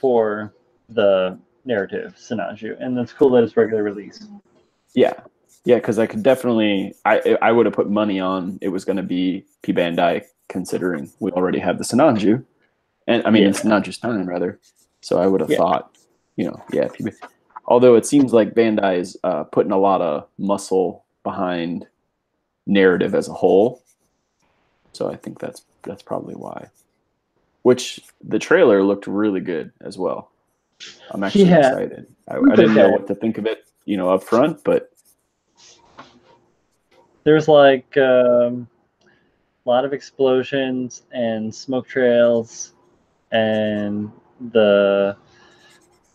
for the narrative Sinanju, and that's cool that it's regular release. Yeah, yeah, because I could definitely, I would have put money on it was going to be P Bandai, considering we already have the Sinanju, and I mean it's not just time rather. So I would have thought, you know, yeah. Although it seems like Bandai is putting a lot of muscle behind narrative as a whole, so I think that's probably why. Which the trailer looked really good as well. I'm actually excited. I didn't know what to think of it, you know, up front, but there's like a lot of explosions and smoke trails, and the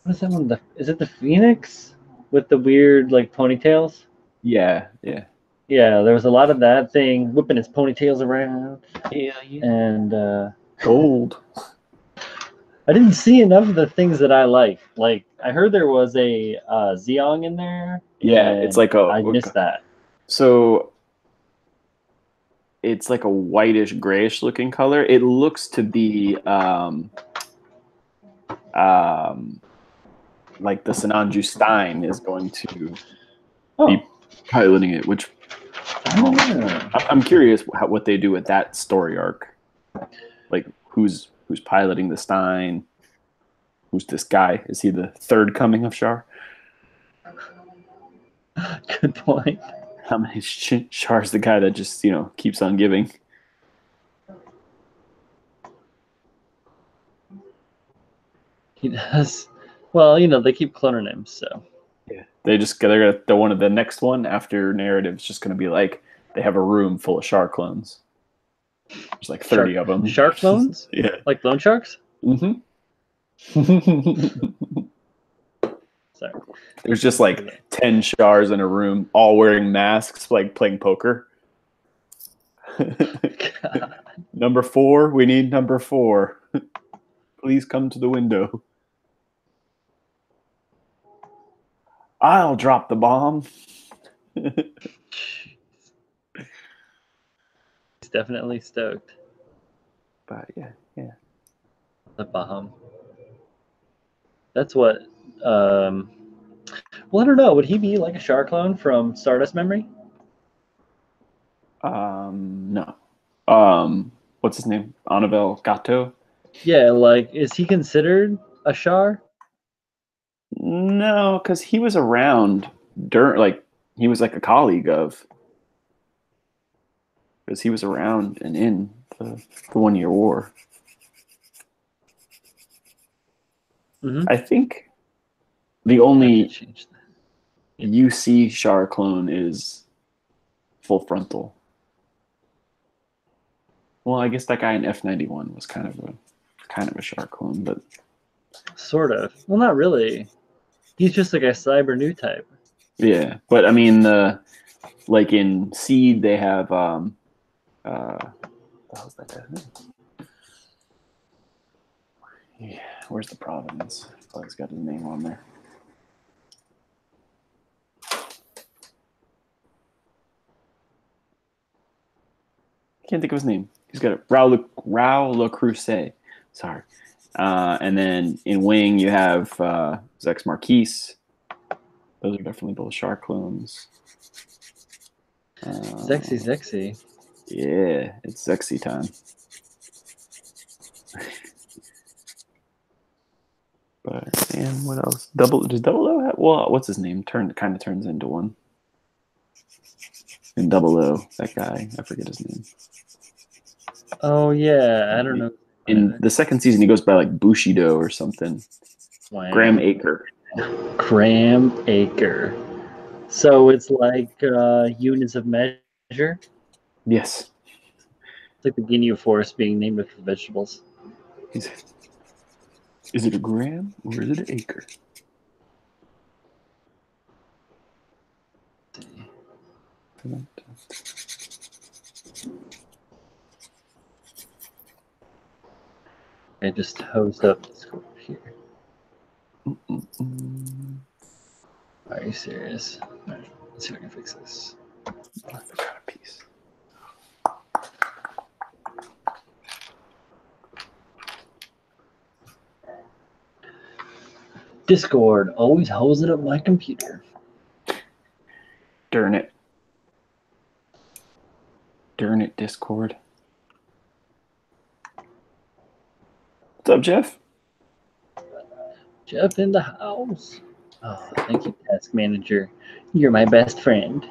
what is that one? Is it the Phoenix with the weird like ponytails? Yeah. Yeah, there was a lot of that thing whipping his ponytails around. Yeah. And gold. I didn't see enough of the things that I like. Like I heard there was a Zeong in there. Yeah, it's like I missed that. So it's like a whitish grayish looking color. It looks to be like the Sinanju Stein is going to be piloting it, which I'm curious what they do with that story arc. Like who's piloting the Stein? Who's this guy? Is he the third coming of Char? Good point. How many Char's the guy that just, you know, keeps on giving? He does. Well, you know, they keep cloning him, so. Yeah. They're gonna the one of the next one after narrative's just gonna be like they have a room full of shark clones. There's like 30 of them. Shark clones? Yeah. Like clone sharks? Mm-hmm. Sorry. There's just like 10 Chars in a room, all wearing masks, like playing poker. Number 4, we need number 4. Please come to the window. I'll drop the bomb. He's definitely stoked. But yeah. The bomb. That's what. Well, I don't know. Would he be like a shark clone from Stardust Memory? No. What's his name? Annabelle Gatto? Yeah, like, is he considered a Char? No, because he was around during, like, he was like a colleague of, because he was around and in the 1 Year War. Mm-hmm. I think the only UC Char clone is Full Frontal. Well, I guess that guy in F91 was kind of a Char clone, but sort of. Well, not really. He's just like a cyber new type. Yeah, but I mean, like in Seed, they have what the hell's that guy's name? Yeah, where's the Providence? Oh, he's got his name on there. Can't think of his name. He's got it. Raul Le Creuset. Sorry. And then in Wing, you have Zex Marquise. Those are definitely both Shark clones. Zexy. Yeah, it's Zexy time. But and what else? Does Double O have? Well, what's his name? Kind of turns into one. In Double O, that guy, I forget his name. Oh yeah, I don't know. In the second season, he goes by like Bushido or something. Wow. Graham Acre. Graham Acre. So it's like units of measure? Yes. It's like the Ginyu Force being named after vegetables. Is it a gram or is it an acre? I just hosed up the score here. Are you serious? All right, let's see if I can fix this. I forgot a piece. Discord always hosing up my computer. Darn it. Darn it, Discord. What's up, Jeff? Jeff in the house. Oh, thank you, Task Manager. You're my best friend.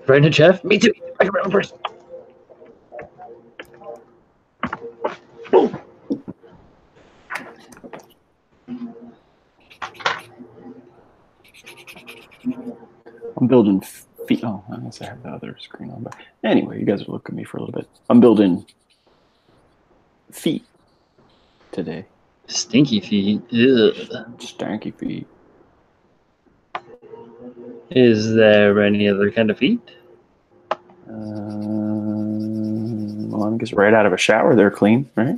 Friend and Jeff? Me too. I can run first. I'm building feet. Oh, I guess I have the other screen on. But anyway, you guys will look at me for a little bit. I'm building feet today. Stinky feet. Ugh. Stanky feet. Is there any other kind of feet? Well, I guess right out of a shower, they're clean, right?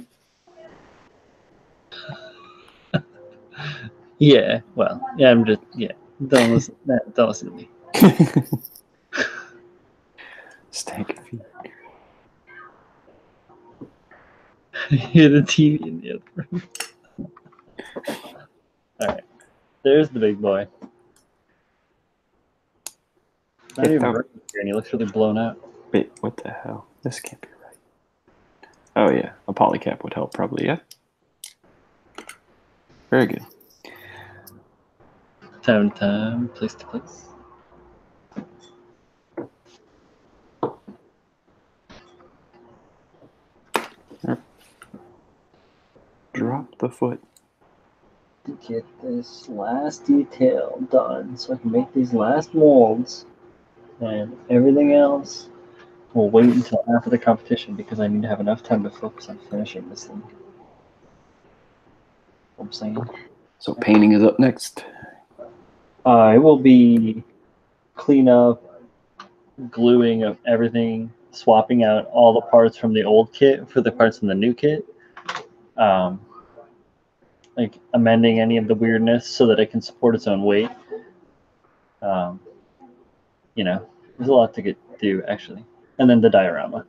Yeah. Well, yeah. I'm just Don't listen. Don't listen to me. Stanky feet. Hear the TV in the other room. All right. There's the big boy. Not even working here, and he looks really blown out. Wait, what the hell? This can't be right. Oh yeah, a polycap would help probably. Yeah. Very good. Time to time, place to place. Drop the foot. To get this last detail done so I can make these last molds, and everything else will wait until after the competition because I need to have enough time to focus on finishing this thing. I'm saying. So painting is up next. It will be cleanup, gluing of everything, swapping out all the parts from the old kit for the parts in the new kit. Like amending any of the weirdness so that it can support its own weight. There's a lot to do actually, and then the diorama.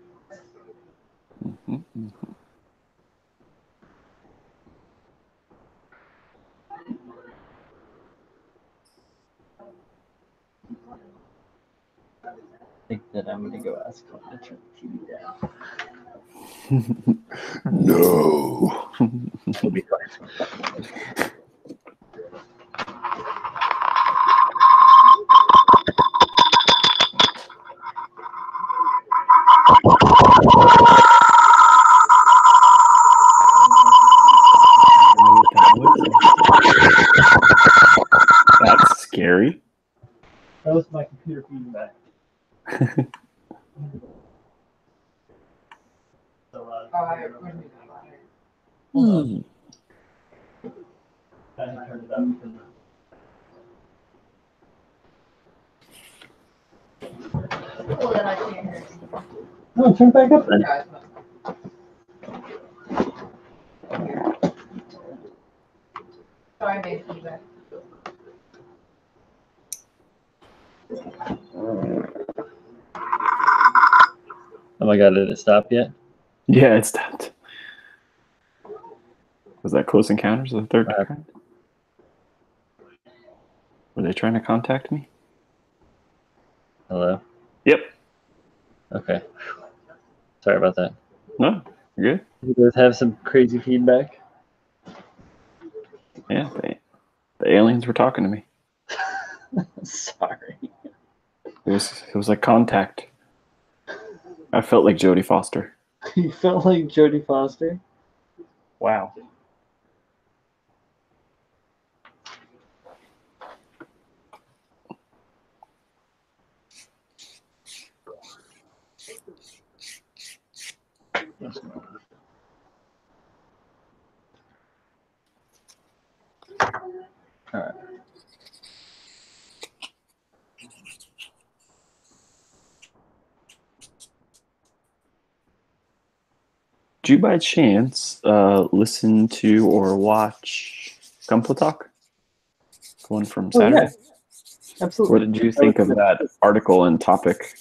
I think that I'm going to go ask Colin to turn the TV down. No. We'll be fine. That's scary. That was my computer feedback. No, turn back up then. Sorry, I made feedback. Oh my god, did it stop yet? Yeah, it stopped. Was that Close Encounters of the Third Kind? Were they trying to contact me? Hello? Yep. Okay. Sorry about that. No, you're good. You guys have some crazy feedback? Yeah, the aliens were talking to me. Sorry. It was like contact. I felt like Jodie Foster. You felt like Jodie Foster? Wow. All right. Did you by chance listen to or watch Gunpla Talk? The one from Saturday? Yeah. Absolutely. What did you think of that article and topic?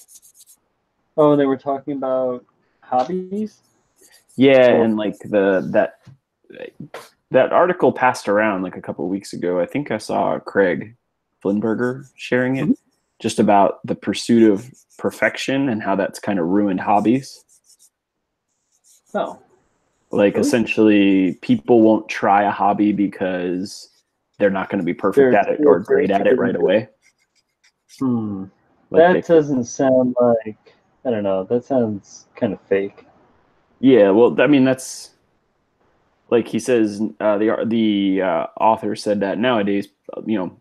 Oh, they were talking about hobbies. Yeah, Or- and like that article passed around like a couple of weeks ago. I think I saw Craig Flinberger sharing it, just about the pursuit of perfection and how that's kind of ruined hobbies. Oh, Like really? essentially, people won't try a hobby because they're not going to be perfect They're at it too or afraid great at to it do right it. away. Like That doesn't sound like, I don't know. That sounds kind of fake. yeah. Well, I mean, that's like he says. The author said that nowadays, you know,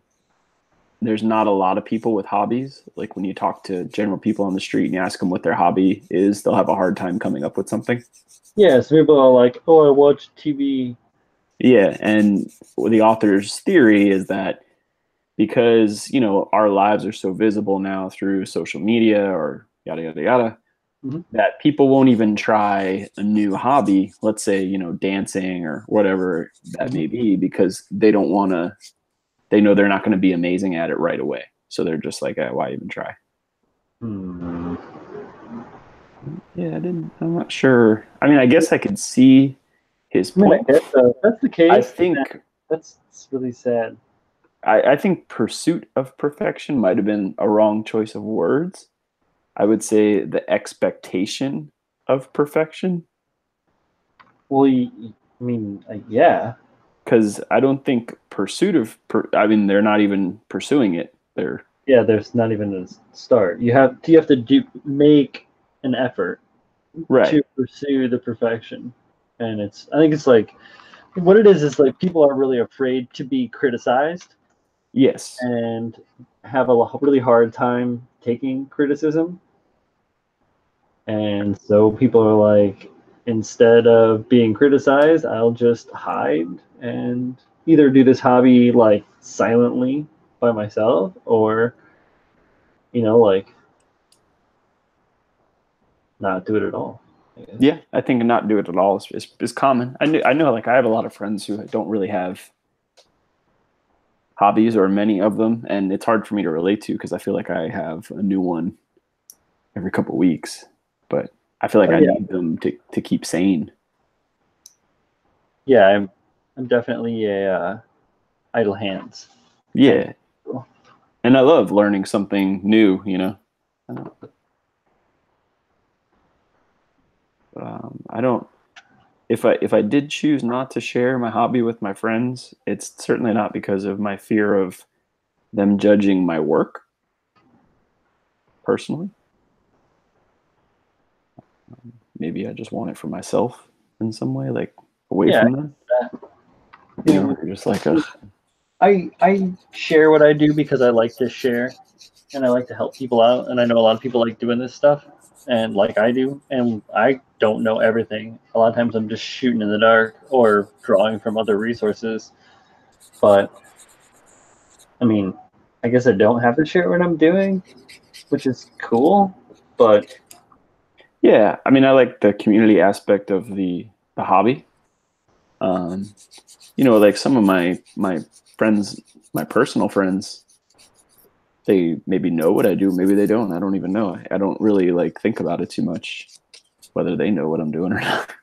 there's not a lot of people with hobbies. Like when you talk to general people on the street and you ask them what their hobby is, they'll have a hard time coming up with something. Yeah, some people are like, "Oh, I watch TV." Yeah, and the author's theory is that because you know our lives are so visible now through social media or yada yada yada, that people won't even try a new hobby. Let's say you know dancing or whatever that may be, because they don't want to. They know they're not going to be amazing at it right away, so they're just like, why even try? Yeah, I didn't. I'm not sure. I mean, I guess I could see his I mean, I point. guess so. If that's the case, I then think that's really sad. I think pursuit of perfection might have been a wrong choice of words. I would say the expectation of perfection, Well, I mean, yeah, because I don't think pursuit of. I mean, they're not even pursuing it. They're yeah. There's not even a start. You have to make an effort right. to pursue the perfection, and I think it's like what it is like people are really afraid to be criticized Yes. and have a really hard time taking criticism. And so people are like, instead of being criticized, I'll just hide and either do this hobby like silently by myself or, like not do it at all, I guess. Yeah, I think not do it at all is common. I know like I have a lot of friends who don't really have hobbies or many of them, and it's hard for me to relate to because I feel like I have a new one every couple of weeks, but I feel like Oh, I yeah. need them to keep sane. Yeah, I'm definitely a idle hands kind of Yeah, people. and I love learning something new. I don't. If I did choose not to share my hobby with my friends, it's certainly not because of my fear of them judging my work personally. Maybe I just want it for myself in some way, like away Yeah, from them. You're just like, ugh. I share what I do because I like to share and I like to help people out, and I know a lot of people like doing this stuff and like I do, and I don't know everything. A lot of times I'm just shooting in the dark or drawing from other resources. But I mean, I guess I don't have to share what I'm doing, which is cool. But Yeah, I mean, I like the community aspect of the hobby. Um, like some of my friends, my personal friends, they maybe know what I do, maybe they don't. I don't even know. I don't really like think about it too much, whether they know what I'm doing or not.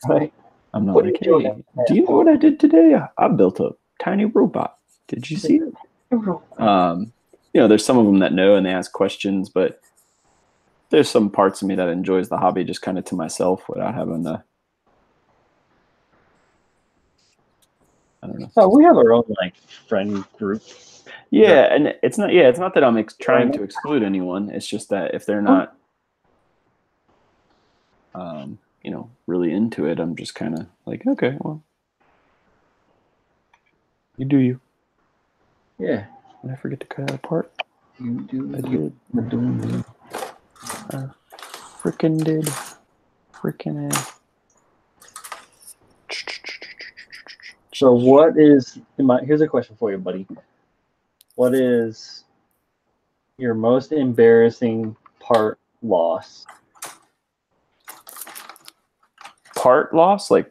right, I'm not what are like, you doing? hey, do you know what I did today? I built a tiny robot. Did you see it? There's some of them that know and they ask questions, but there's some parts of me that enjoys the hobby just kind of to myself without having to. I don't know. Oh, we have our own like friend group. Yeah, and it's not. Yeah, it's not that I'm trying to exclude anyone. It's just that if they're not, really into it, I'm just kind of like, okay, well, you do you. Yeah. Did I forget to cut out a part? You do. I did. You. Frickin' did. Frickin' a. So here's a question for you, buddy. What is your most embarrassing part loss? Part loss, like,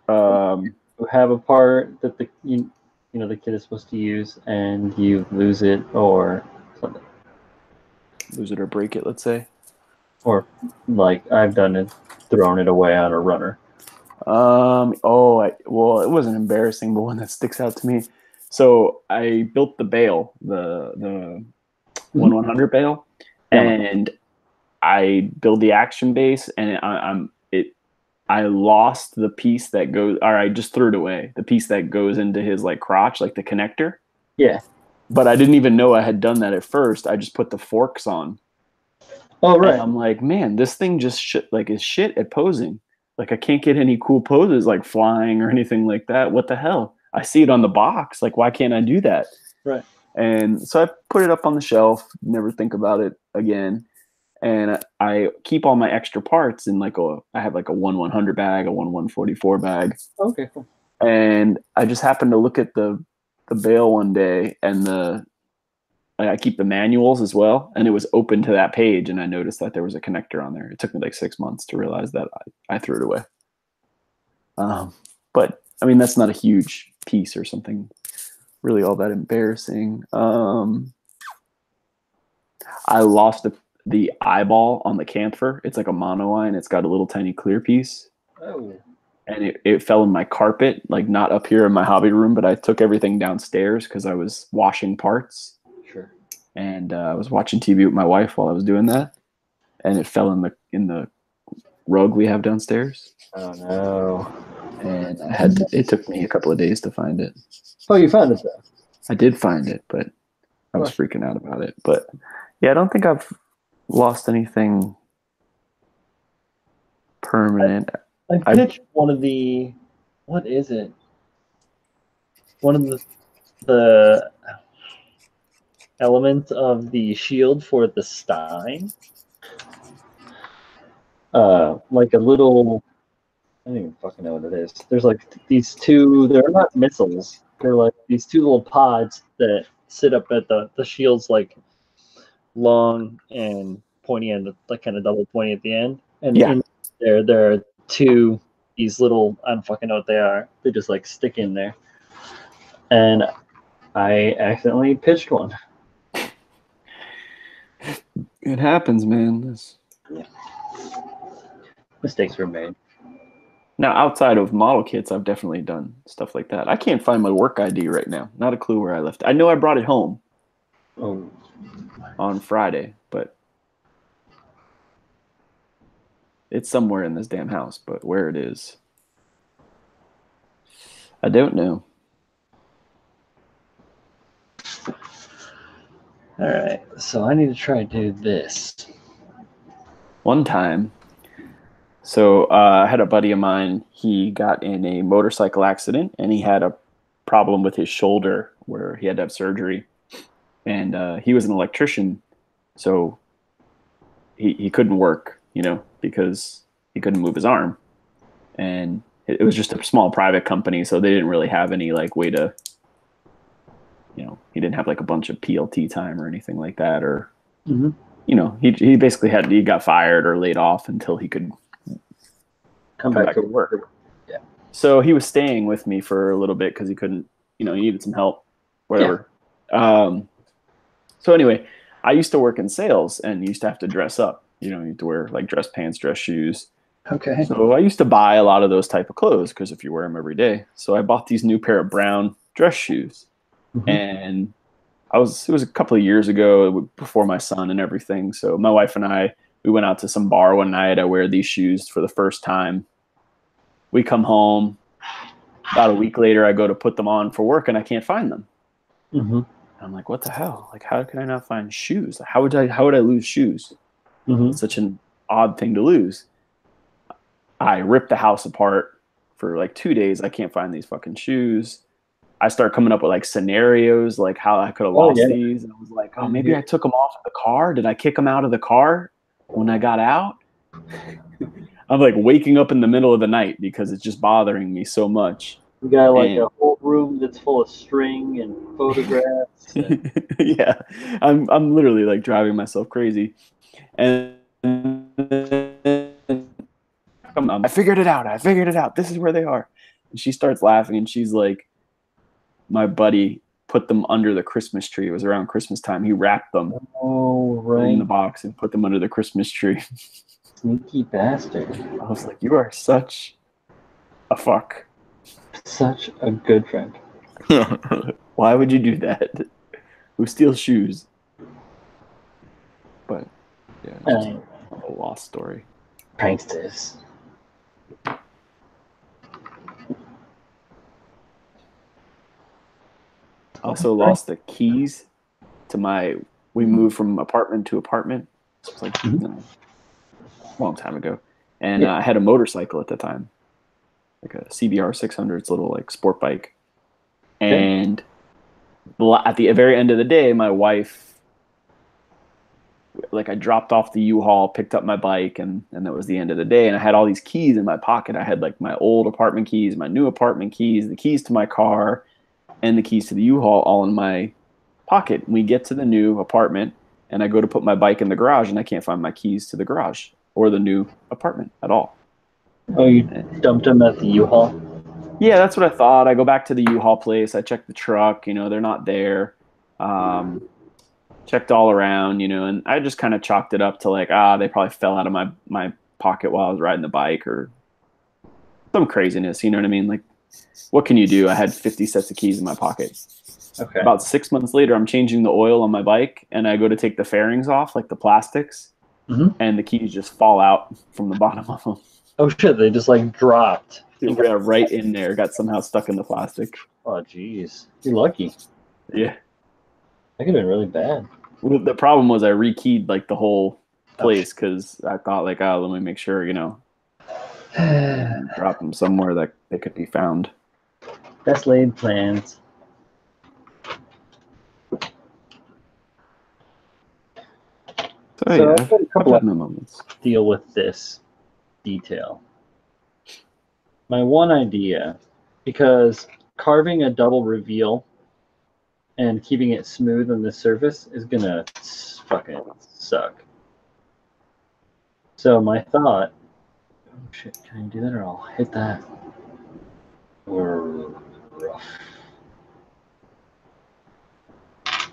You have a part that the kid is supposed to use and you lose it or something. lose it or break it, let's say. Or like I've done it, thrown it away on a runner. Well, it wasn't embarrassing, but one that sticks out to me. So I built the bale, the 1/100 bale, and I build the action base, and I lost the piece that goes, or I just threw it away. The piece that goes into his like crotch, like the connector. Yeah. But I didn't even know I had done that at first. I just put the forks on. Oh, right. And I'm like, man, this thing just is shit at posing. Like I can't get any cool poses like flying or anything like that. What the hell? I see it on the box. Like, why can't I do that? Right. And so I put it up on the shelf, never think about it again. And I keep all my extra parts in I have like a 1/100 bag, a 1/144 bag. Okay, cool. And I just happened to look at the bale one day, and I keep the manuals as well, and it was open to that page, and I noticed that there was a connector on there. It took me like 6 months to realize that I threw it away. But I mean, that's not a huge piece or something really all that embarrassing. I lost the eyeball on the camphor. It's like a mono eye, and it's got a little tiny clear piece. Oh. And it fell in my carpet, like not up here in my hobby room, but I took everything downstairs because I was washing parts. Sure. And I was watching TV with my wife while I was doing that, and it fell in the rug we have downstairs. Oh no! And it took me a couple of days to find it. Oh, you found it though. I did find it, but I was freaking out about it. But yeah, I don't think I've lost anything permanent. I pitched one of the, what is it? One of the elements of the shield for the Stein. Like a little, I don't even fucking know what it is. There's like these two, they're not missiles. They're like these two little pods that sit up at the shield's like long and pointy end, like kind of double pointy at the end. And in there are two, these little, I don't fucking know what they are. They just like stick in there. And I accidentally pitched one. It happens, man. Yeah. Mistakes were made. Now, outside of model kits, I've definitely done stuff like that. I can't find my work ID right now. Not a clue where I left it. I know I brought it home on Friday, but it's somewhere in this damn house. But where it is, I don't know. All right, so I need to try to do this. One time, so I had a buddy of mine. He got in a motorcycle accident, and he had a problem with his shoulder where he had to have surgery. And he was an electrician, so he couldn't work, because he couldn't move his arm. And it was just a small private company, so they didn't really have any like way to, he didn't have like a bunch of PLT time or anything like that, or he basically he got fired or laid off until he could come back to work. Yeah. So he was staying with me for a little bit because he couldn't, he needed some help, whatever. Yeah. So anyway, I used to work in sales and used to have to dress up. You had to wear like dress pants, dress shoes. Okay. So I used to buy a lot of those type of clothes because if you wear them every day. So I bought these new pair of brown dress shoes. And it was a couple of years ago before my son and everything. So my wife and we went out to some bar one night. I wear these shoes for the first time. We come home. About a week later, I go to put them on for work and I can't find them. I'm like, what the hell? Like, how can I not find shoes? How would I lose shoes? It's such an odd thing to lose. I ripped the house apart for like 2 days. I can't find these fucking shoes. I start coming up with like scenarios, like how I could have lost these. And I was like, oh, maybe I took them off of the car. Did I kick them out of the car when I got out? I'm like waking up in the middle of the night because it's just bothering me so much. You got like a whole room that's full of string and photographs. Yeah, I'm literally like driving myself crazy. And I figured it out. This is where they are. And she starts laughing and she's like, my buddy put them under the Christmas tree. It was around Christmas time. He wrapped them Oh, in the right. box and put them under the Christmas tree. Sneaky bastard. I was like, you are such a fuck. Such a good friend. Why would you do that? Who steals shoes? But yeah, it's just a lost story. Pranksters. Also lost the keys to my. We moved from apartment to apartment. It was like a long time ago, and I had a motorcycle at the time, like a CBR 600. It's a little like sport bike, and at the very end of the day, my wife, like I dropped off the U-Haul, picked up my bike, and that was the end of the day. And I had all these keys in my pocket. I had like my old apartment keys, my new apartment keys, the keys to my car, and the keys to the U-Haul all in my pocket. We get to the new apartment, and I go to put my bike in the garage, and I can't find my keys to the garage or the new apartment at all. Oh, you dumped them at the U-Haul? Yeah, that's what I thought. I go back to the U-Haul place. I check the truck. They're not there. Checked all around, and I just kind of chalked it up to like, they probably fell out of my pocket while I was riding the bike or some craziness. You know what I mean? Like, what can you do? I had 50 sets of keys in my pocket. Okay. About 6 months later, I'm changing the oil on my bike, and I go to take the fairings off, like the plastics, and the keys just fall out from the bottom of them. Oh shit! They just like dropped. Yeah, right in there. Got somehow stuck in the plastic. Oh jeez, you're lucky. Yeah. That could have been really bad. Well, the problem was I rekeyed like the whole place because I thought like, let me make sure, drop them somewhere that they could be found. Best laid plans. So I've got a couple of moments. Deal with this detail. My one idea, because carving a double reveal and keeping it smooth on the surface is gonna fucking suck. So my thought, oh shit, can I do that or I'll hit that? Rough.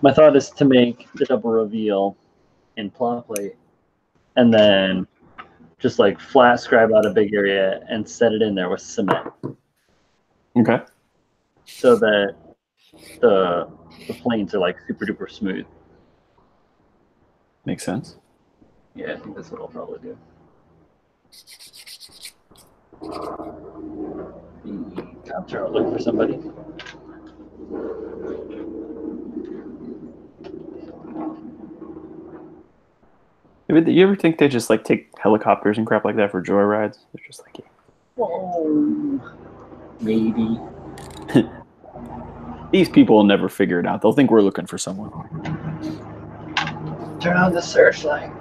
My thought is to make the double reveal in plot plate and then just like flat scribe out a big area and set it in there with cement. Okay. So that the planes are like super duper smooth. Makes sense. Yeah, I think that's what I'll probably do. I'm trying to look for somebody. You ever think they just like take helicopters and crap like that for joyrides? They're just like, oh, maybe. These people will never figure it out. They'll think we're looking for someone. Turn on the searchlight.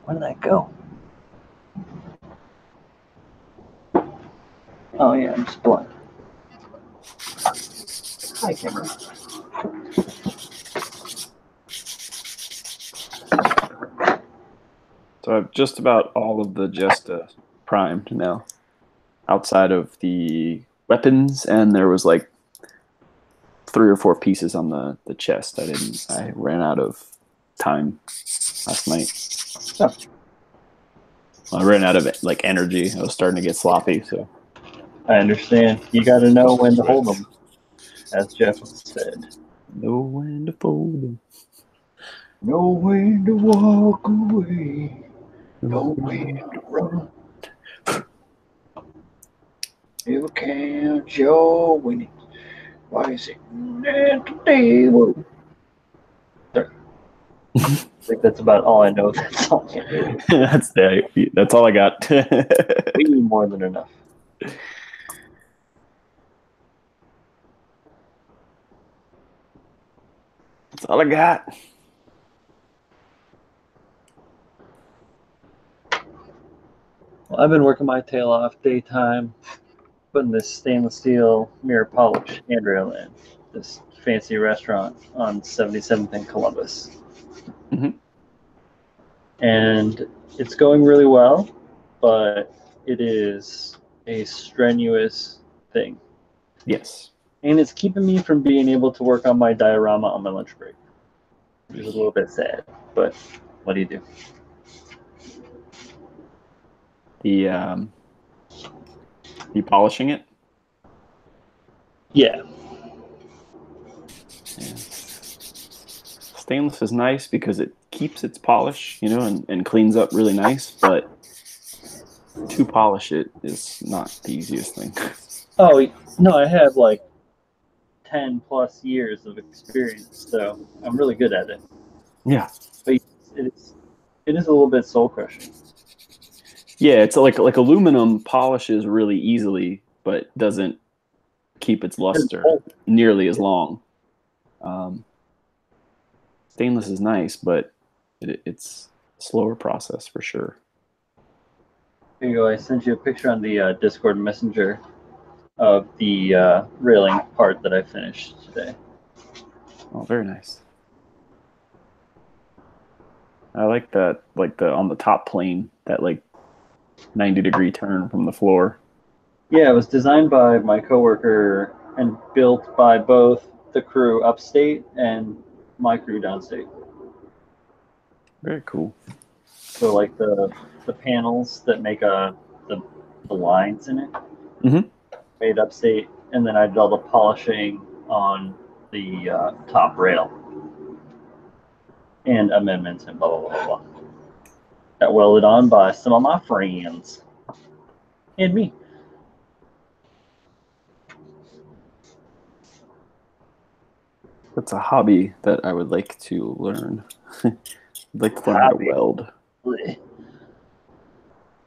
Where did that go? Oh yeah, I'm just blind. Hi, camera. So I've just about all of the Jesta primed now, outside of the weapons, and there was like 3 or 4 pieces on the chest. I ran out of time last night. Oh. Well, I ran out of like energy. I was starting to get sloppy, so. I understand. You got to know when to hold them, as Jeff said. Know when to fold them. Know when to walk away. Know when to run. Never count your winnings. Why is it at the table? Sorry. I think that's about all I know. That's all I can do. That's all I got. We need more than enough. That's all I got. Well, I've been working my tail off daytime, putting this stainless steel mirror polish handrail in. This fancy restaurant on 77th and Columbus. Mhm. And it's going really well, but it is a strenuous thing. Yes. And it's keeping me from being able to work on my diorama on my lunch break, which is a little bit sad, but what do you do? You polishing it? Yeah. Yeah. Stainless is nice because it keeps its polish, you know, and cleans up really nice, but to polish it is not the easiest thing. Oh, no, I have like 10 plus years of experience, so I'm really good at it. Yeah. But it is a little bit soul crushing. Yeah, it's like aluminum polishes really easily, but doesn't keep its luster nearly as long. Stainless is nice, but it's a slower process for sure. Here you go. I sent you a picture on the Discord Messenger of the railing part that I finished today. Oh, very nice. I like that, like the on the top plane, that like 90-degree turn from the floor. Yeah, it was designed by my coworker and built by both the crew upstate and my crew downstate. Very cool. So like the panels that make the lines in it Mhm. made upstate, and then I did all the polishing on the top rail and amendments and blah blah blah blah. Got welded on by some of my friends and me. That's a hobby that I would like to learn. I'd like to learn how to weld. Blech.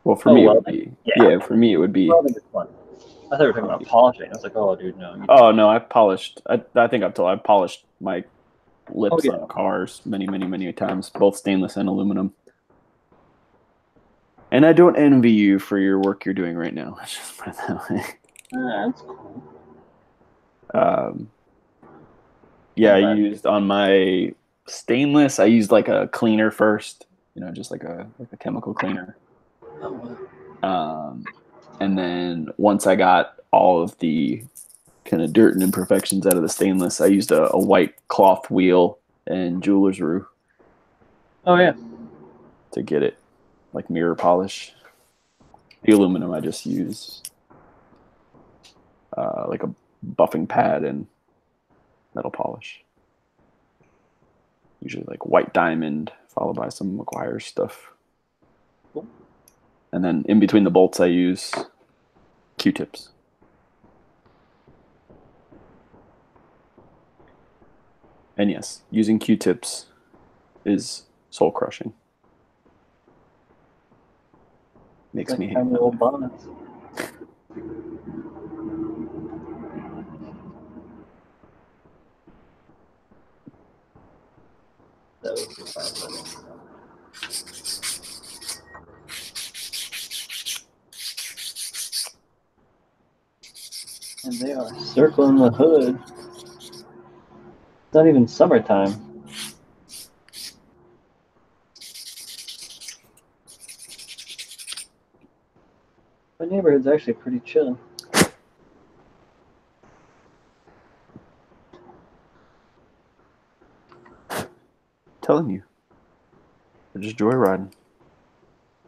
Well, for Oh, me, it would welding? be. Yeah. Yeah, for me, it would be. Welding is fun. I thought we were talking about polishing. I was like, oh, dude, no. Oh, no, I've polished. I think I've polished my lips yeah. on cars many times, both stainless and aluminum. And I don't envy you for your work you're doing right now. Let's just put it that way. That's cool. Yeah, I used on my stainless, I used like a cleaner first, you know, just like a chemical cleaner. And then once I got all of the kind of dirt and imperfections out of the stainless, I used a white cloth wheel and jeweler's roux. Oh, yeah. To get it like mirror polish. The aluminum I just use like a buffing pad and metal polish. Usually like white diamond followed by some McGuire's stuff. Cool. And then in between the bolts I use Q-tips. And yes, using Q-tips is soul crushing. Makes me hate tiny old bonnets. That was the fun. And they are circling the hood. It's not even summertime. My neighborhood's actually pretty chill. telling you. They're just joyriding.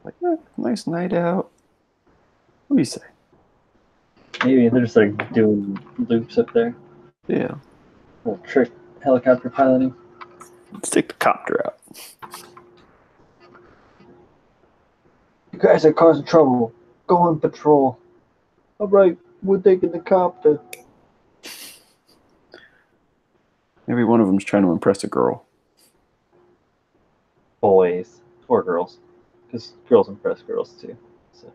Like, nice night out. What do you say? Maybe they're just like doing loops up there. Yeah. Little trick helicopter piloting. Let's take the copter out. You guys are causing trouble. Go on patrol. All right, we're taking the copter. Maybe one of them's trying to impress a girl. Boys or girls, because girls impress girls too. So.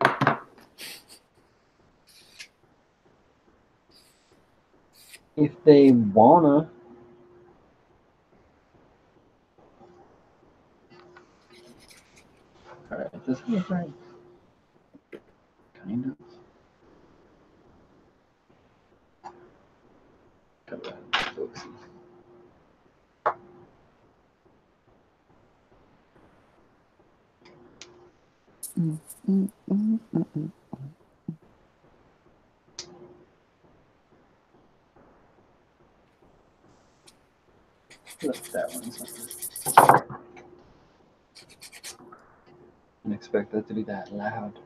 If they wanna. Alright, is this look right? Kind of. Come on, folks. That one. Didn't expect that to be that loud.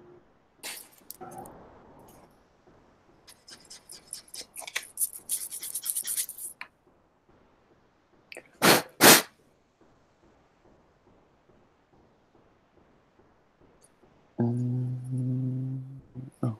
Oh.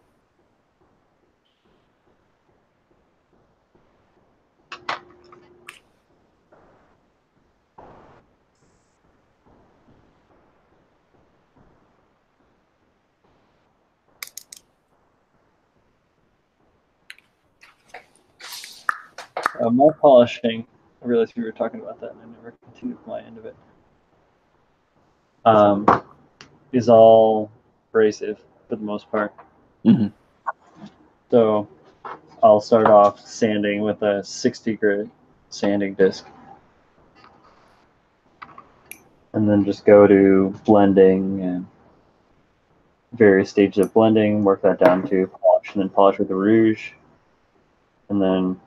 My polishing, I realized we were talking about that and I never continued my end of it. Is all abrasive for the most part. Mm-hmm. So I'll start off sanding with a 60 grit sanding disc. And then just go to blending and various stages of blending, work that down to polish, and then polish with the rouge. And then,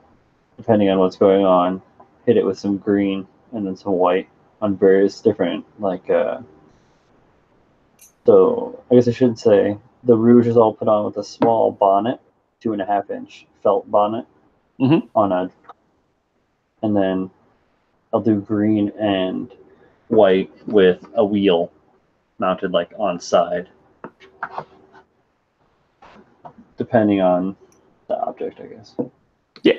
depending on what's going on, hit it with some green and then some white on various different, so I guess I should say the rouge is all put on with a small bonnet, 2.5-inch felt bonnet on a, and then I'll do green and white with a wheel mounted like on side, depending on the object, I guess. Yeah.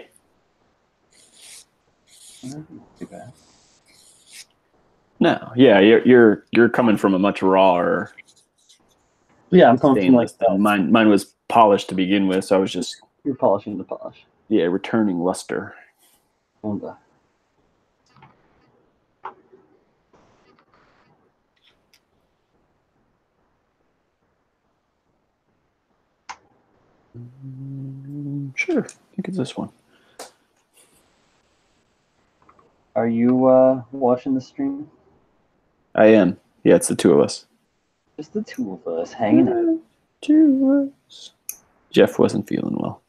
Too bad. No, yeah, you're coming from a much rawer. Yeah, I'm coming from like that. Mine was polished to begin with, so I was just you're polishing the polish. Yeah, returning luster. Onda. Sure, I think it's this one. Are you watching the stream? I am. Yeah, it's the two of us. Just the two of us hanging out. Two of us. Jeff wasn't feeling well.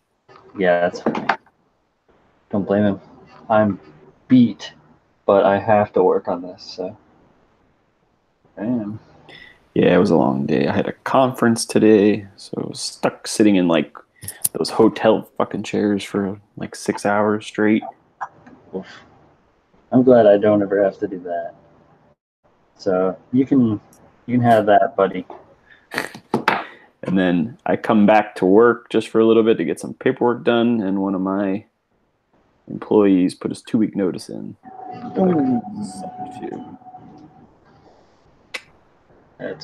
Yeah, that's fine. Don't blame him. I'm beat, but I have to work on this, so I am. Yeah, it was a long day. I had a conference today, so I was stuck sitting in like those hotel fucking chairs for like 6 hours straight. Oof. I'm glad I don't ever have to do that. So you can have that, buddy. And then I come back to work just for a little bit to get some paperwork done, and one of my employees put his 2-week notice in. That's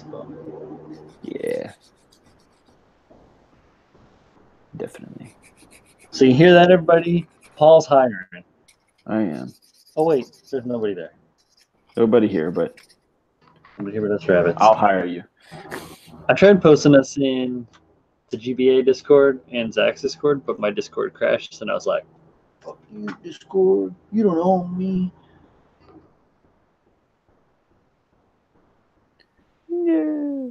a bummer. Yeah. Definitely. So you hear that, everybody? Paul's hiring. I am. Oh wait, there's nobody there. Nobody here, but Nobody here but us rabbits. I'll hire you. I tried posting us in the GBA Discord and Zach's Discord, but my Discord crashed, and I was like, "Fuck you, Discord! You don't own me." Yeah.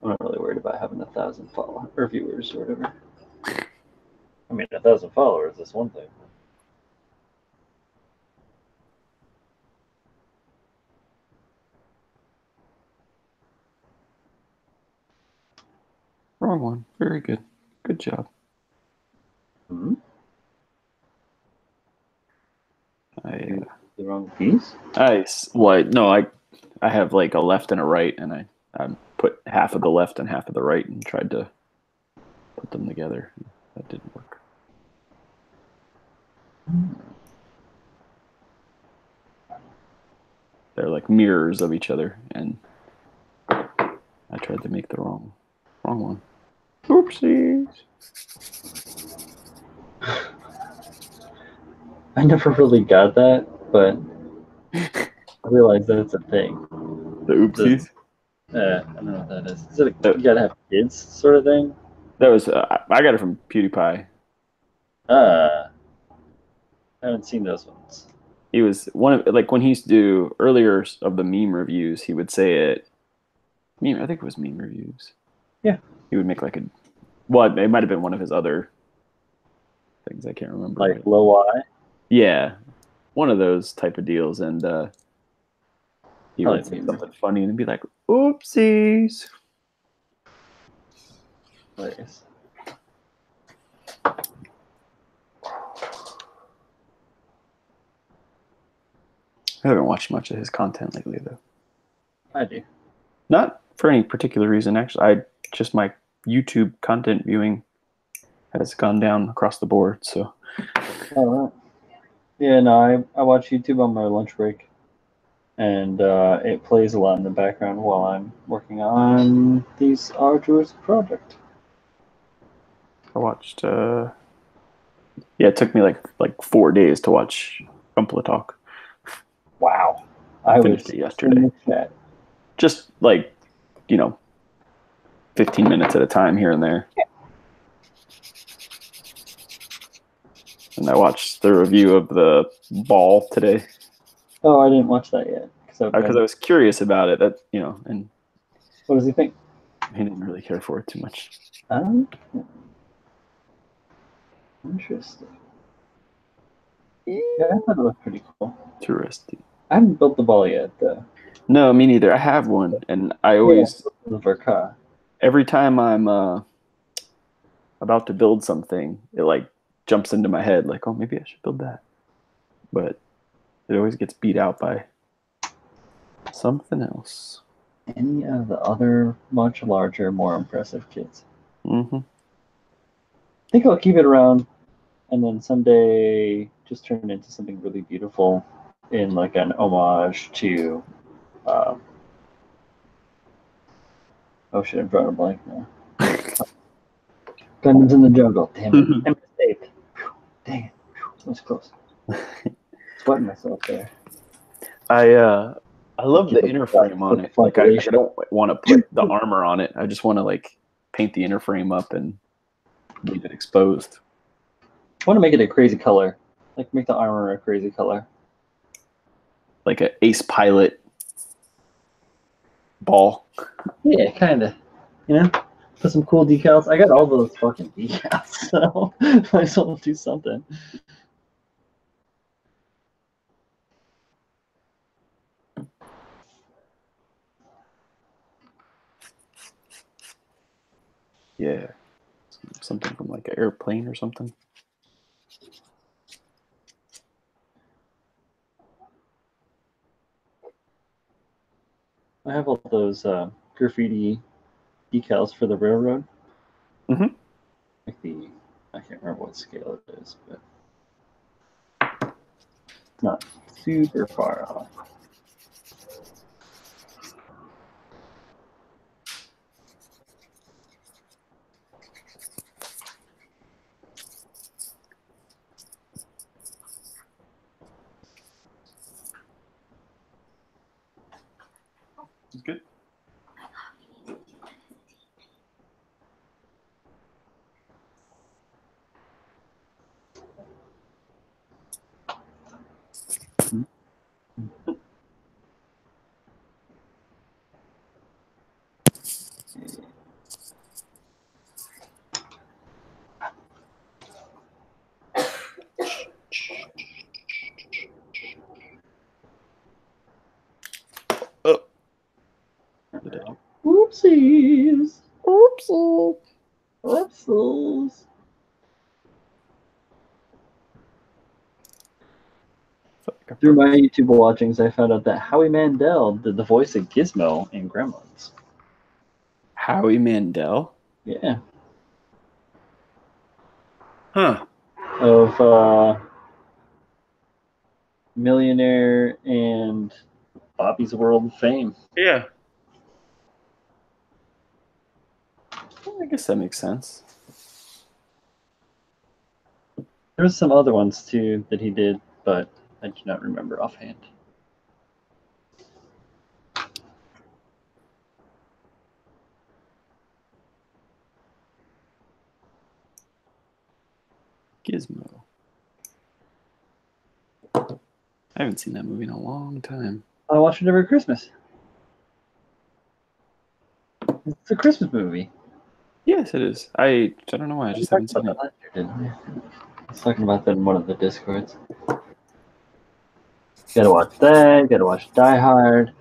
I'm not really worried about having 1,000 followers or viewers or whatever. I mean, 1,000 followers is one thing. Wrong one. Very good. Good job. Hmm? The wrong piece? I have like a left and a right, and I put half of the left and half of the right and tried to put them together. That didn't work. They're like mirrors of each other, and I tried to make the wrong one. Oopsies. I never really got that, but I realized that it's a thing. The oopsies? I don't know what that is. Is it you gotta have kids sort of thing? That was I got it from PewDiePie. I haven't seen those ones. He was one of like when he used to do earlier of the meme reviews, he would say it. I think it was meme reviews. Yeah. He would make like a, well, it might have been one of his other things. I can't remember. Like low eye. Yeah, one of those type of deals, and he Probably would say me. something funny and be like, "Oopsies." Hilarious. I haven't watched much of his content lately, though. I do. Not for any particular reason, actually. I just my YouTube content viewing has gone down across the board. So, All right. Yeah, no, I watch YouTube on my lunch break, and it plays a lot in the background while I'm working on these arduous project. I watched. Yeah, it took me like 4 days to watch Rumpla Talk. Wow. I I finished was it yesterday. in the chat. Just like, 15 minutes at a time here and there. And I watched the review of the ball today Oh, I didn't watch that yet. because I was curious about it. That and What does he think? he didn't really care for it too much. Interesting. Yeah, I thought it looked pretty cool. Touristy. I haven't built the ball yet, though. No, me neither. I have one, and I always The car. every time I'm about to build something, it like jumps into my head like, oh, maybe I should build that, but it always gets beat out by something else. Any of the other much larger, more impressive kids. Mm-hmm. I think I'll keep it around, and then someday just turn it into something really beautiful in like an homage to. Oh shit! I'm drawing a blank now. Gundams in the Jungle. Damn it! I mistake. Dang it! That was close. Sweating myself there. I love the inner frame on it. Like I don't want to put the armor on it. I just want to like paint the inner frame up and leave it exposed. I want to make it a crazy color. Like make the armor a crazy color. Like an ace pilot ball. Yeah, kind of. Put some cool decals. I got all those fucking decals, so might as well do something. Yeah. Something from like an airplane or something. I have all those graffiti decals for the railroad. Mm-hmm. Like I can't remember what scale it is, but it's not super far off. It's good. Oh. Oopsies. Oopsie. Oopsies. Through my YouTube watchings, I found out that Howie Mandel did the voice of Gizmo in Gremlins. Howie Mandel? Yeah. Huh. Of Millionaire and Bobby's World fame. Yeah. Well, I guess that makes sense. There's some other ones too that he did, but I do not remember offhand. Gizmo. I haven't seen that movie in a long time. I watch it every Christmas. It's a Christmas movie. Yes, it is. I don't know why. I We just talked haven't seen about it. that last year, didn't we? I was talking about that in one of the Discords. Gotta watch that. Gotta watch Die Hard.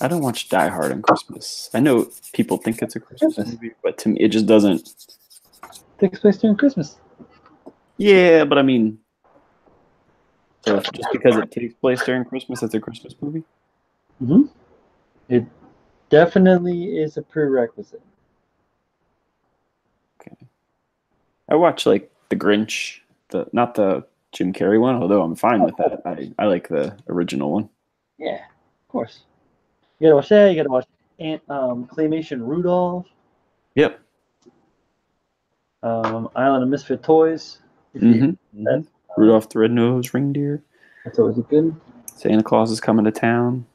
I don't watch Die Hard on Christmas. I know people think it's a Christmas Christmas. movie, but to me, it just doesn't. Takes place during Christmas. Yeah, but I mean, so just because it takes place during Christmas, it's a Christmas movie. Mm-hmm. It definitely is a prerequisite. Okay. I watch like The Grinch, not the Jim Carrey one, although I'm fine with that. I like the original one. Yeah, of course. You gotta watch that. You gotta watch Claymation Rudolph, Yep. Island of Misfit Toys. That's, Rudolph the Red-Nosed Reindeer. that's always a good. Santa Claus is coming to town.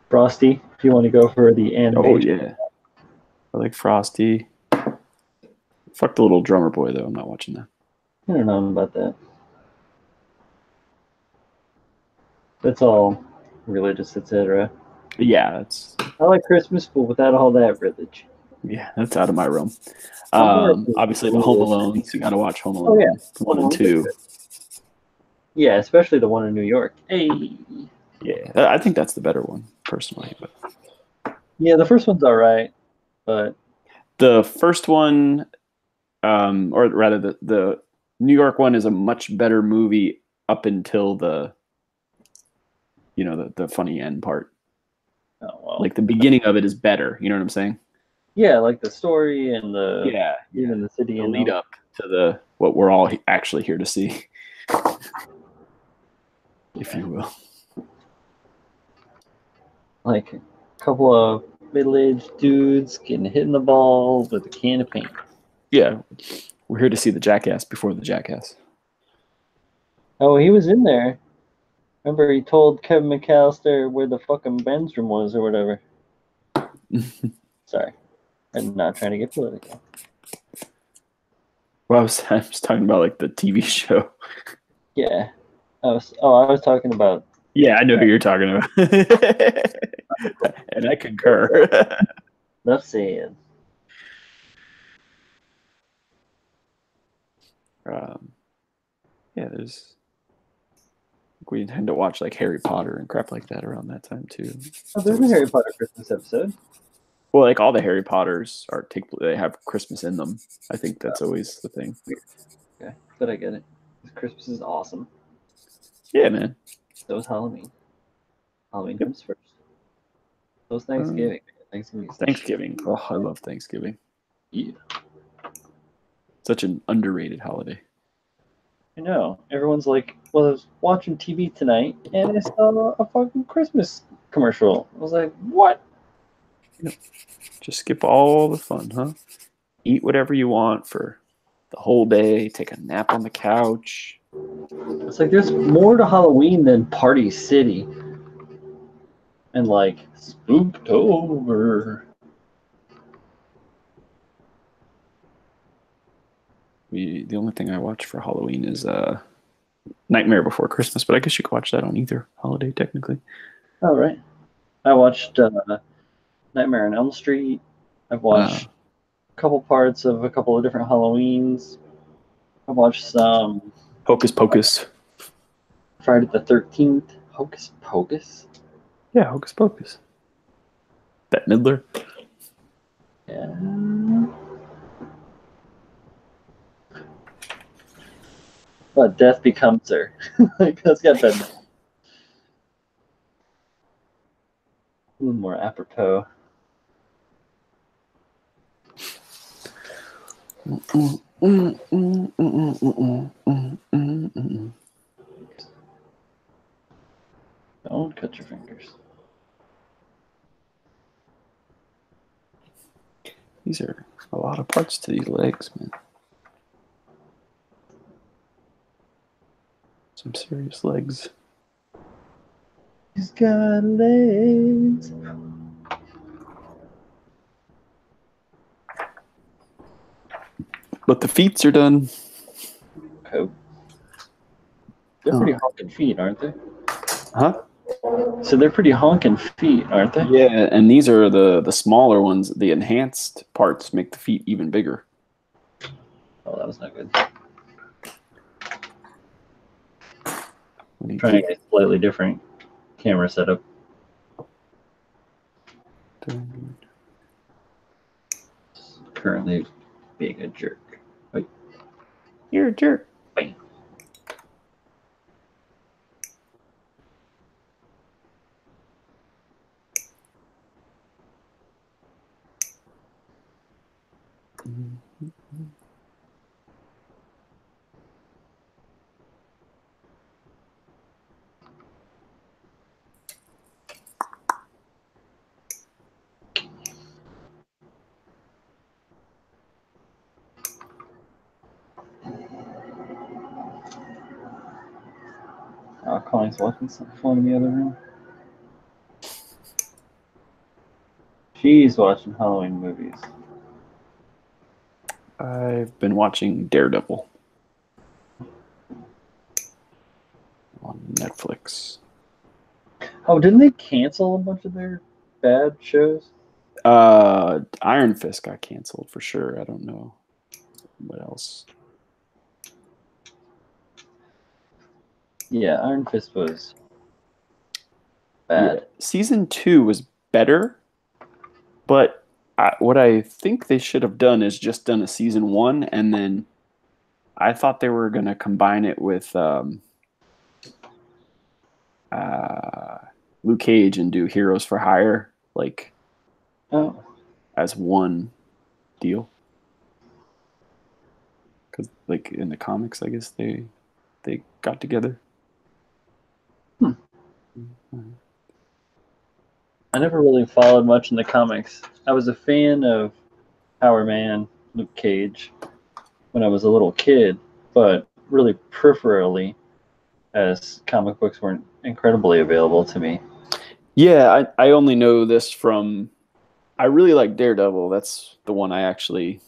Frosty, if you want to go for the Oh animation. yeah, I like Frosty. Fuck the little drummer boy though. I'm not watching that. I don't know about that. That's all religious, etc. Yeah, I like Christmas, but without all that religion. that's out of my realm. I'm more of Obviously the Home Alone. So you got to watch Home Oh, Alone yeah. 1 and 2. Yeah, especially the one in New York. Hey. Yeah, I think that's the better one personally. But Yeah, the first one's all right, but the first one, or rather the New York one, is a much better movie up until the funny end part. oh well. Like the beginning of it is better. You know what I'm saying? Yeah, like the story and the Yeah, even the city the and lead all. up to what we're all actually here to see, if you will. Like a couple of middle-aged dudes getting hit in the balls with a can of paint. Yeah, we're here to see the jackass before the jackass. Oh, he was in there. Remember, he told Kevin McAllister where the fucking men's room was or whatever. Sorry, I'm not trying to get political. Well, I was talking about like the TV show. Yeah, I was talking about. Yeah, I know who you're talking about, and I concur. Enough saying. Yeah, we intend to watch like Harry Potter and crap like that around that time too. Oh, there's a Harry Potter Christmas episode. Well, like all the Harry Potters they have Christmas in them. I think that's always the thing. Okay, but I get it. Christmas is awesome. Yeah, man. So is Halloween. Halloween Yep. comes first. So is Thanksgiving. Thanksgiving. Oh, I love Thanksgiving. Yeah. Such an underrated holiday. I know. Everyone's like, well, I was watching TV tonight and I saw a fucking Christmas commercial. I was like, what? Just skip all the fun, huh? Eat whatever you want for the whole day. Take a nap on the couch. It's like there's more to Halloween than Party City and like Spooktober. The only thing I watch for Halloween is Nightmare Before Christmas, but I guess you could watch that on either holiday technically. All right. I watched Nightmare on Elm Street. I've watched a couple parts of a couple of different Halloweens. I've watched some Hocus Pocus. Friday the 13th. Hocus Pocus? Yeah, Hocus Pocus. Bette Midler. Yeah. But Death Becomes Her. Like, that's got that a little more apropos. Don't cut your fingers. These are a lot of parts to these legs, man. Some serious legs. He's got legs. But the feet are done. Coat. They're pretty honking feet, aren't they? Huh? So they're pretty honking feet, aren't they? Yeah, and these are the smaller ones. The enhanced parts make the feet even bigger. Oh, that was not good. What do you Trying think? a slightly different camera setup. Currently being a jerk. Wait. You're a jerk. Wait. Colleen's watching some phone in the other room. She's watching Halloween movies. I've been watching Daredevil on Netflix. Oh, didn't they cancel a bunch of their bad shows? Iron Fist got canceled for sure. I don't know what else. Yeah, Iron Fist was bad. Yeah. Season 2 was better, but what I think they should have done is just done a season 1, and then I thought they were going to combine it with Luke Cage and do Heroes for Hire, like as one deal. Because like in the comics, I guess they got together. I never really followed much in the comics. I was a fan of Power Man, Luke Cage, when I was a little kid, but really peripherally, as comic books weren't incredibly available to me. Yeah, I only know this from. I really like Daredevil. That's the one I actually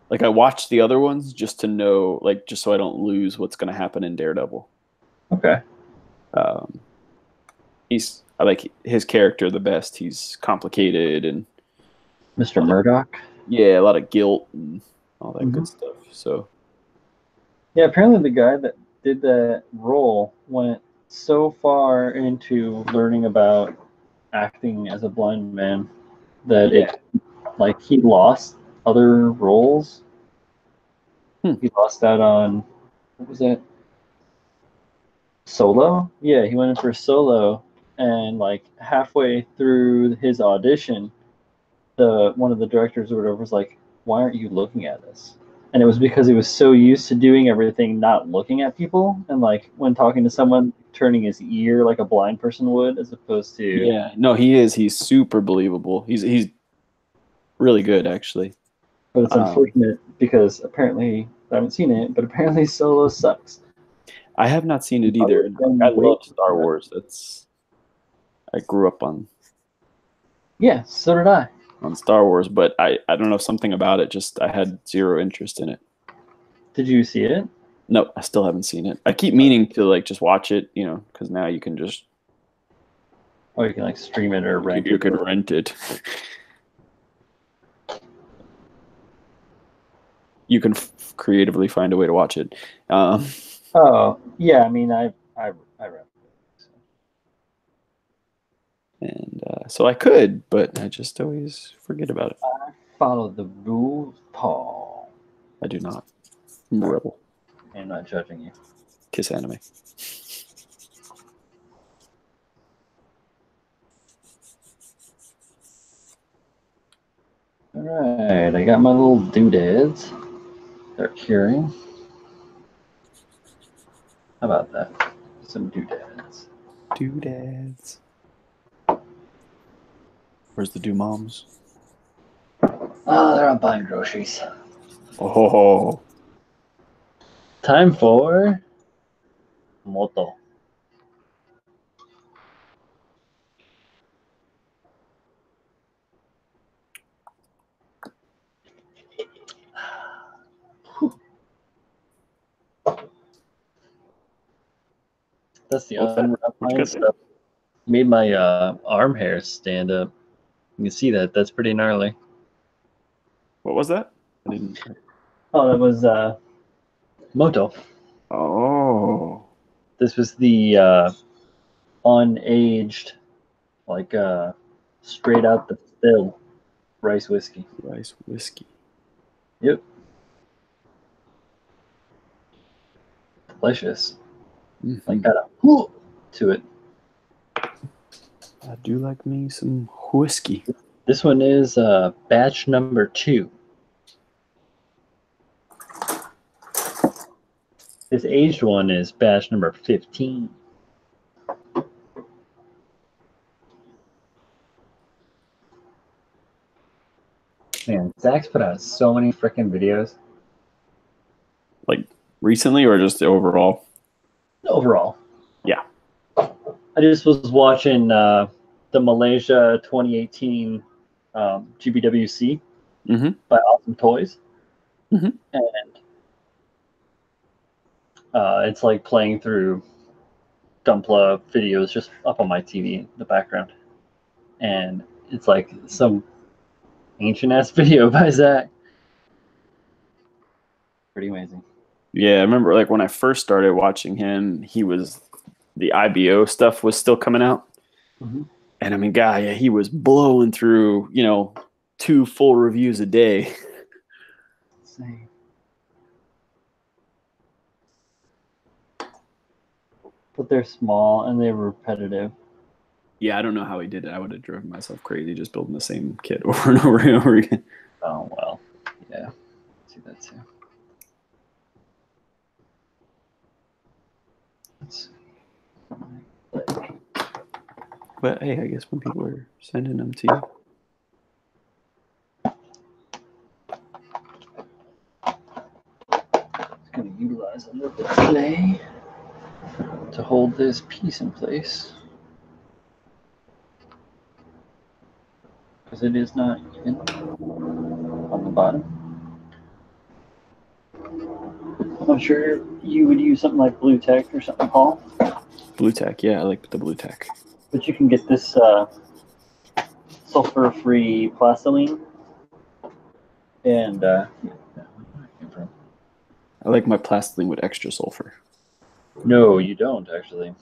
like. I watched the other ones just to know, like, just so I don't lose what's going to happen in Daredevil. Okay. I like his character the best. He's complicated and Mr. Murdoch. Yeah, a lot of guilt and all that good stuff. So yeah, apparently the guy that did that role went so far into learning about acting as a blind man that he lost other roles. He lost out on what was that? Solo? Yeah, he went in for Solo, and like halfway through his audition, one of the directors or whatever was like, "Why aren't you looking at us?" And it was because he was so used to doing everything not looking at people, and like when talking to someone, turning his ear like a blind person would, as opposed to yeah, no, he is. He's super believable. He's really good actually. But it's unfortunate because apparently I haven't seen it, but apparently Solo sucks. I have not seen it either. I love Star Wars. I grew up on. Yeah, so did I. On Star Wars, but I don't know, something about it. Just I had zero interest in it. Did you see it? No, I still haven't seen it. I keep meaning to like just watch it, because now you can just. Oh, you can like stream it or rent it. You can rent it. You can creatively find a way to watch it. Oh yeah, I mean I read it. And so I could, but I just always forget about it. I follow the rules, Paul. I do not. I'm a rebel. I'm not judging you. Kiss anime. All right, I got my little doodads. They're curing. How about that? Some doodads. Doodads. Where's the doomoms? Oh, they're out buying groceries. Oh. Time for moto. That's the unwrapped stuff. Made my arm hairs stand up. You can see that. That's pretty gnarly. What was that? I didn't. Oh, that was Moto. Oh. This was the unaged, like straight out the still rice whiskey. Rice whiskey. Yep. Delicious. Mm-hmm. Like got a whoo to it. I do like me some whiskey. This one is batch number 2. This aged one is batch number 15. Man, Zach's put out so many freaking videos. Like recently or just overall? Overall. Yeah. I just was watching the Malaysia 2018 GBWC Mm-hmm. by Awesome Toys. Mm-hmm. And it's like playing through Dumpla videos just up on my TV in the background. And it's like some ancient ass video by Zach. Pretty amazing. Yeah, I remember like when I first started watching him, the IBO stuff was still coming out. Mm-hmm. And I mean, yeah, he was blowing through, 2 full reviews a day. Same. But they're small and they're repetitive. Yeah, I don't know how he did it. I would have driven myself crazy just building the same kit over and over and over again. Oh, well. Yeah. See that too. Let's see. But hey, I guess when people are sending them to you. It's going to utilize a little bit of clay to hold this piece in place. Because it is not even on the bottom. I'm sure you would use something like Blue Tech or something, Paul. Blue Tech, yeah, I like the Blue Tech. But you can get this sulfur-free plastiline. And I like my plastiline with extra sulfur. no, you don't actually.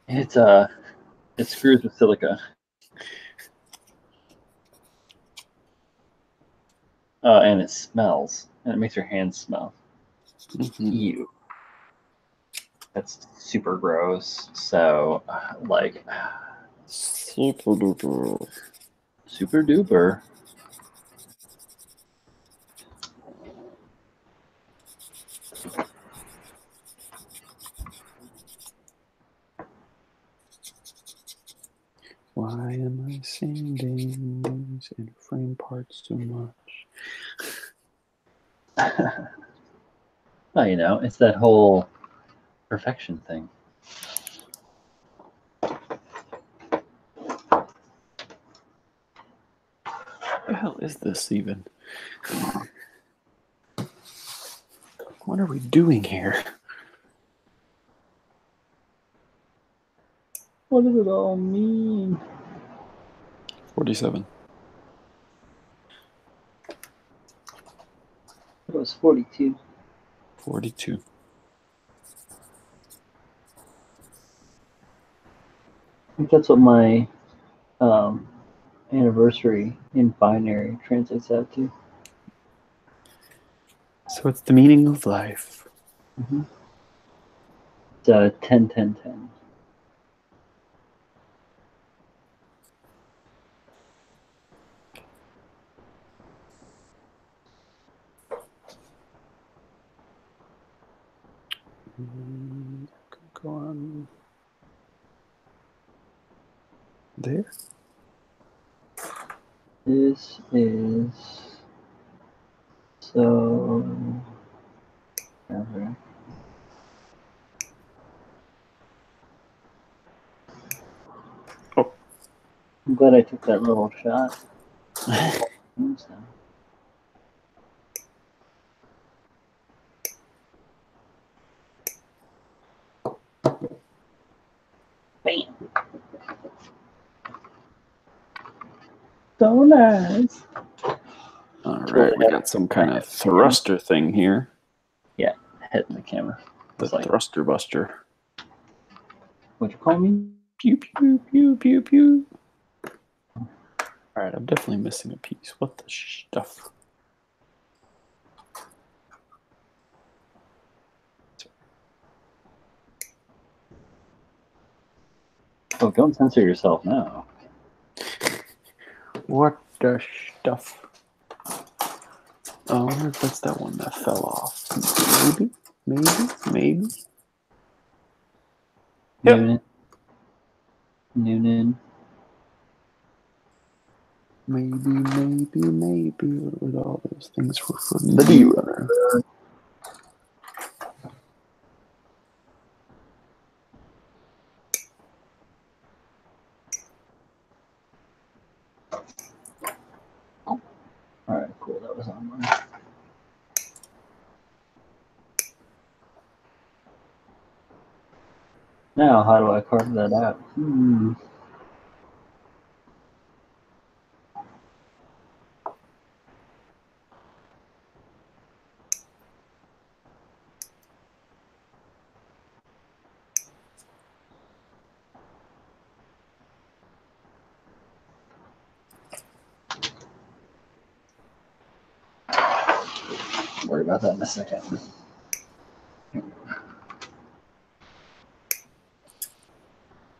It's it screws with silica. And it smells, and it makes your hands smell. Mm-hmm. Ew. That's super gross. So, like, Super duper. super duper. Why am I sanding these and frame parts so much? Well, you know, it's that whole perfection thing. What the hell is this even? What are we doing here? What does it all mean? 47. It was 42. 42. I think that's what my anniversary in binary translates out to. So it's the meaning of life. Mm-hmm. It's 10, 10, 10. Go on there. This is so. Okay. Oh. I'm glad I took that little shot. So nice. All right, we got some kind of thruster thing here. Yeah, hitting the camera. The It's like, thruster buster. what'd you call me? Pew, pew, pew, pew, pew. All right, I'm definitely missing a piece. What the stuff? Oh, don't censor yourself now. What the stuff? Oh, I wonder if that's that one that fell off. Maybe. Yep. Noonan. Maybe. What would all those things were for the D runner? Alright, cool. That was on mine. Now, how do I carve that out? Worry about that in a second.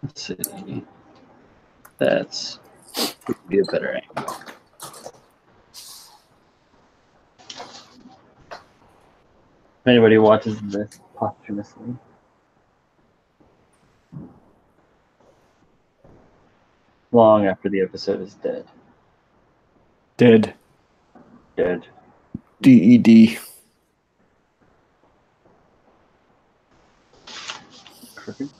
Let's see. That's would be a better angle. If anybody watches this posthumously, long after the episode is dead. Dead. Dead. DED. Crooked.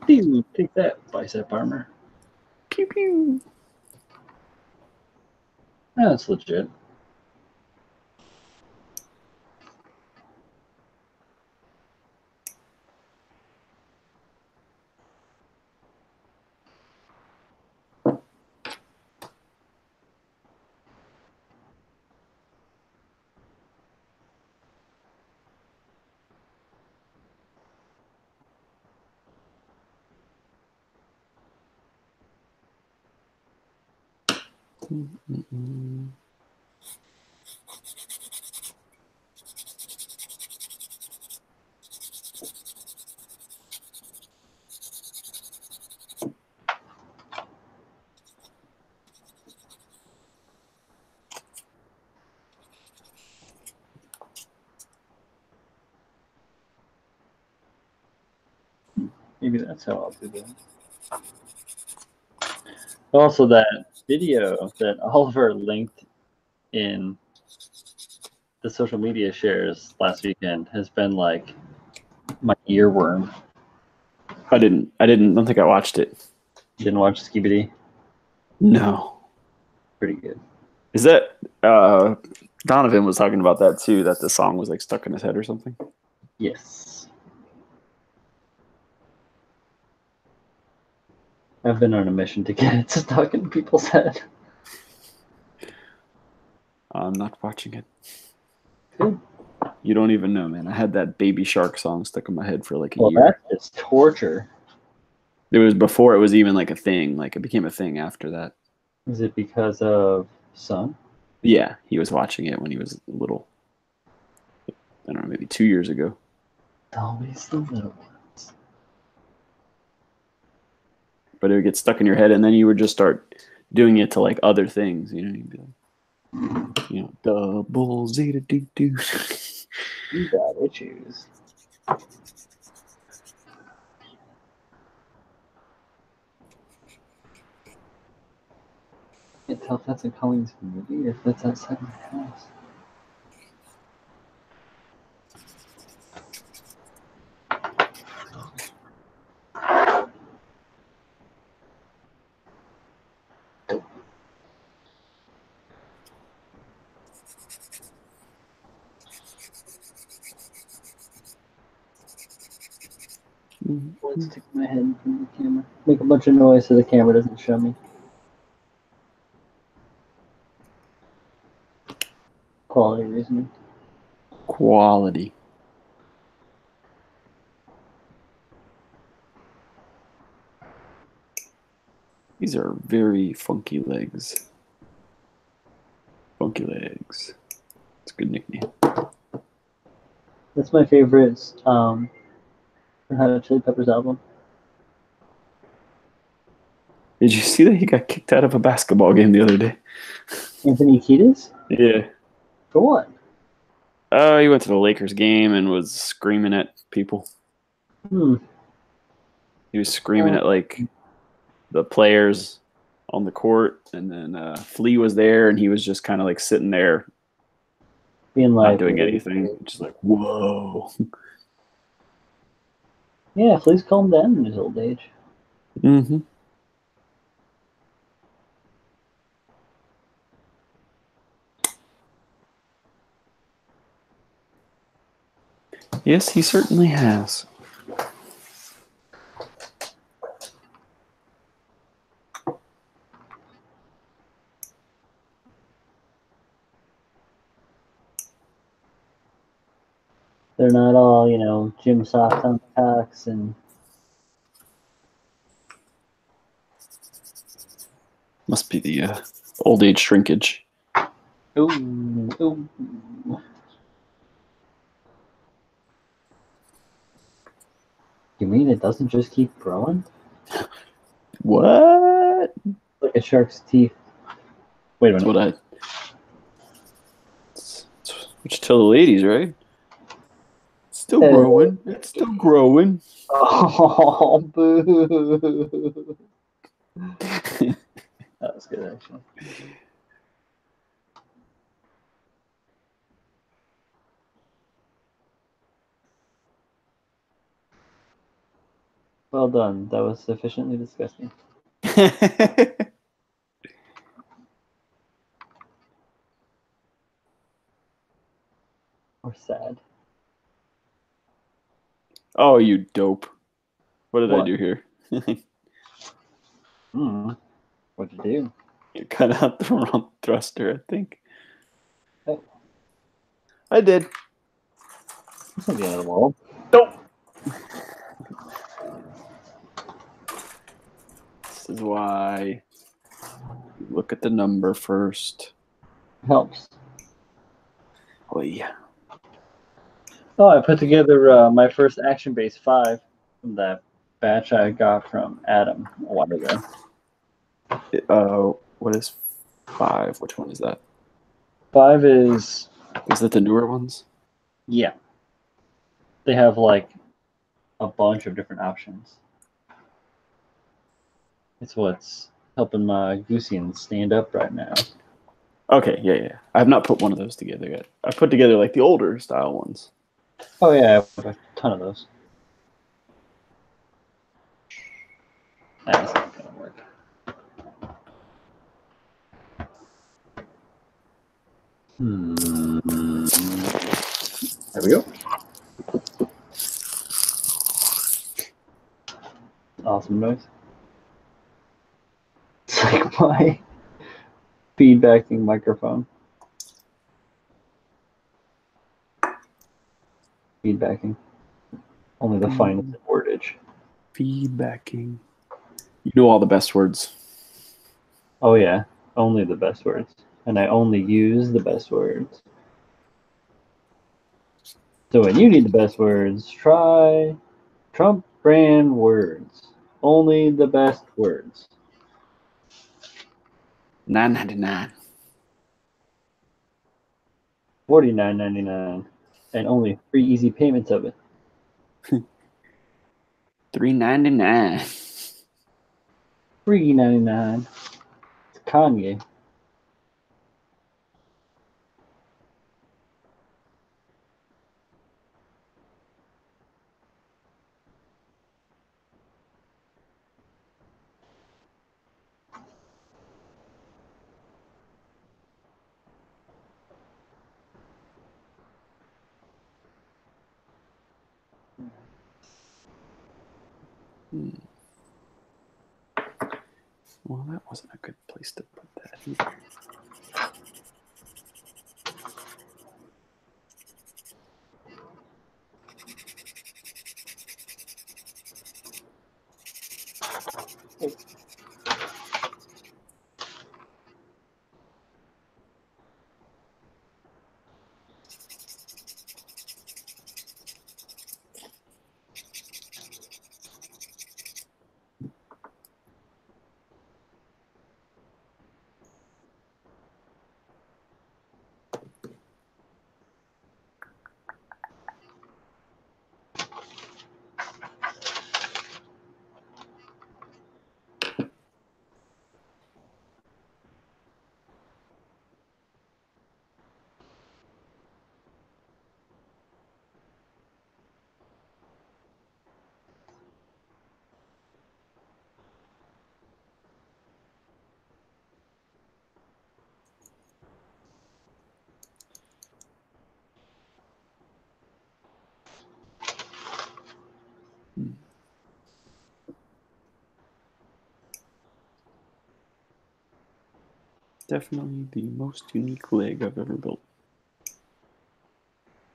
Pew, take that, bicep armor. Pew pew. That's legit. Maybe that's how I'll do that. Also, that video that Oliver linked in the social media shares last weekend has been like my earworm. I don't think I watched it. You didn't watch Skibidi? No. Pretty good. Is that Donovan was talking about that too, that the song was like stuck in his head or something? Yes. I've been on a mission to get it stuck in people's head. I'm not watching it. Good. You don't even know, man. I had that Baby Shark song stuck in my head for like a Well, year. that's just torture. It was before it was even like a thing. Like it became a thing after that. Is it because of Son? Yeah, he was watching it when he was little. I don't know, maybe 2 years ago. Always the little ones. But it would get stuck in your head, and then you would just start doing it to like other things. You know, you'd be like, double zeta doo doo. You got issues. I can't tell if that's a Collins movie or if that's outside my house. Let's stick my head from the camera. Make a bunch of noise so the camera doesn't show me. Quality reasoning. Quality. These are very funky legs. Funky legs. It's a good nickname. That's my favorite Red Hot Chili Peppers album. Did you see that he got kicked out of a basketball game the other day? Anthony Kiedis? Yeah. For what? He went to the Lakers game and was screaming at people. He was screaming at like the players on the court, and then Flea was there, and he was just kind of like sitting there, Being like, not doing anything, just like whoa. Yeah, Flea's calmed down in his old age. Mm-hmm. Yes, he certainly has. They're not all, gym socks on cocks and Must be the old age shrinkage. ooh. You mean it doesn't just keep growing? What? Like a shark's teeth. Wait a That's minute. That's what you tell the ladies, right? It's still growing. It's still growing. Oh, boo. That was good, actually. Well done. That was sufficiently disgusting. Or sad. Oh, you dope. What did I What? do here? What'd you do? You cut out the wrong thruster, I think. Oh. I did. That's not the end of the world. Nope. This is why you look at the number first. Helps. Oh, yeah. Oh, I put together my first Action Base 5 from that batch I got from Adam a while ago. What is 5? Which one is that? 5 is... Is that the newer ones? Yeah. They have, like, a bunch of different options. It's what's helping my Goosian stand up right now. Okay, yeah. I have not put one of those together yet. I put together, like, the older style ones. Oh, yeah, I have a ton of those. That's not going to work. There we go. Awesome noise. It's like my feedbacking microphone. Feedbacking. Only the finest wordage. Feedbacking. You know all the best words. Oh, yeah. Only the best words. And I only use the best words. So when you need the best words, try Trump brand words. Only the best words. $9.99. $49.99. And only free easy payments of it. $3.99. Free 99. It's Kanye. Well, that wasn't a good place to put that either. Definitely the most unique leg I've ever built.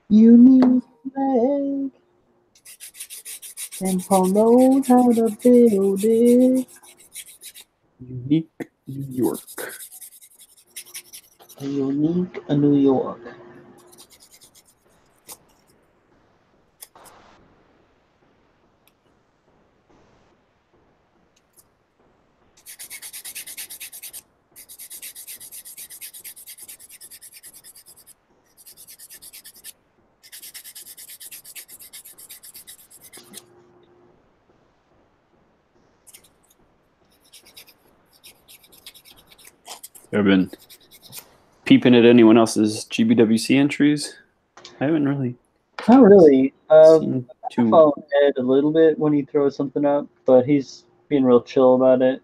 Unique leg. And Paul knows how to build it. Unique New York. A unique New York. I've been peeping at anyone else's GBWC entries. I haven't really Not really. seen I too. follow Ed a little bit when he throws something up, but he's being real chill about it.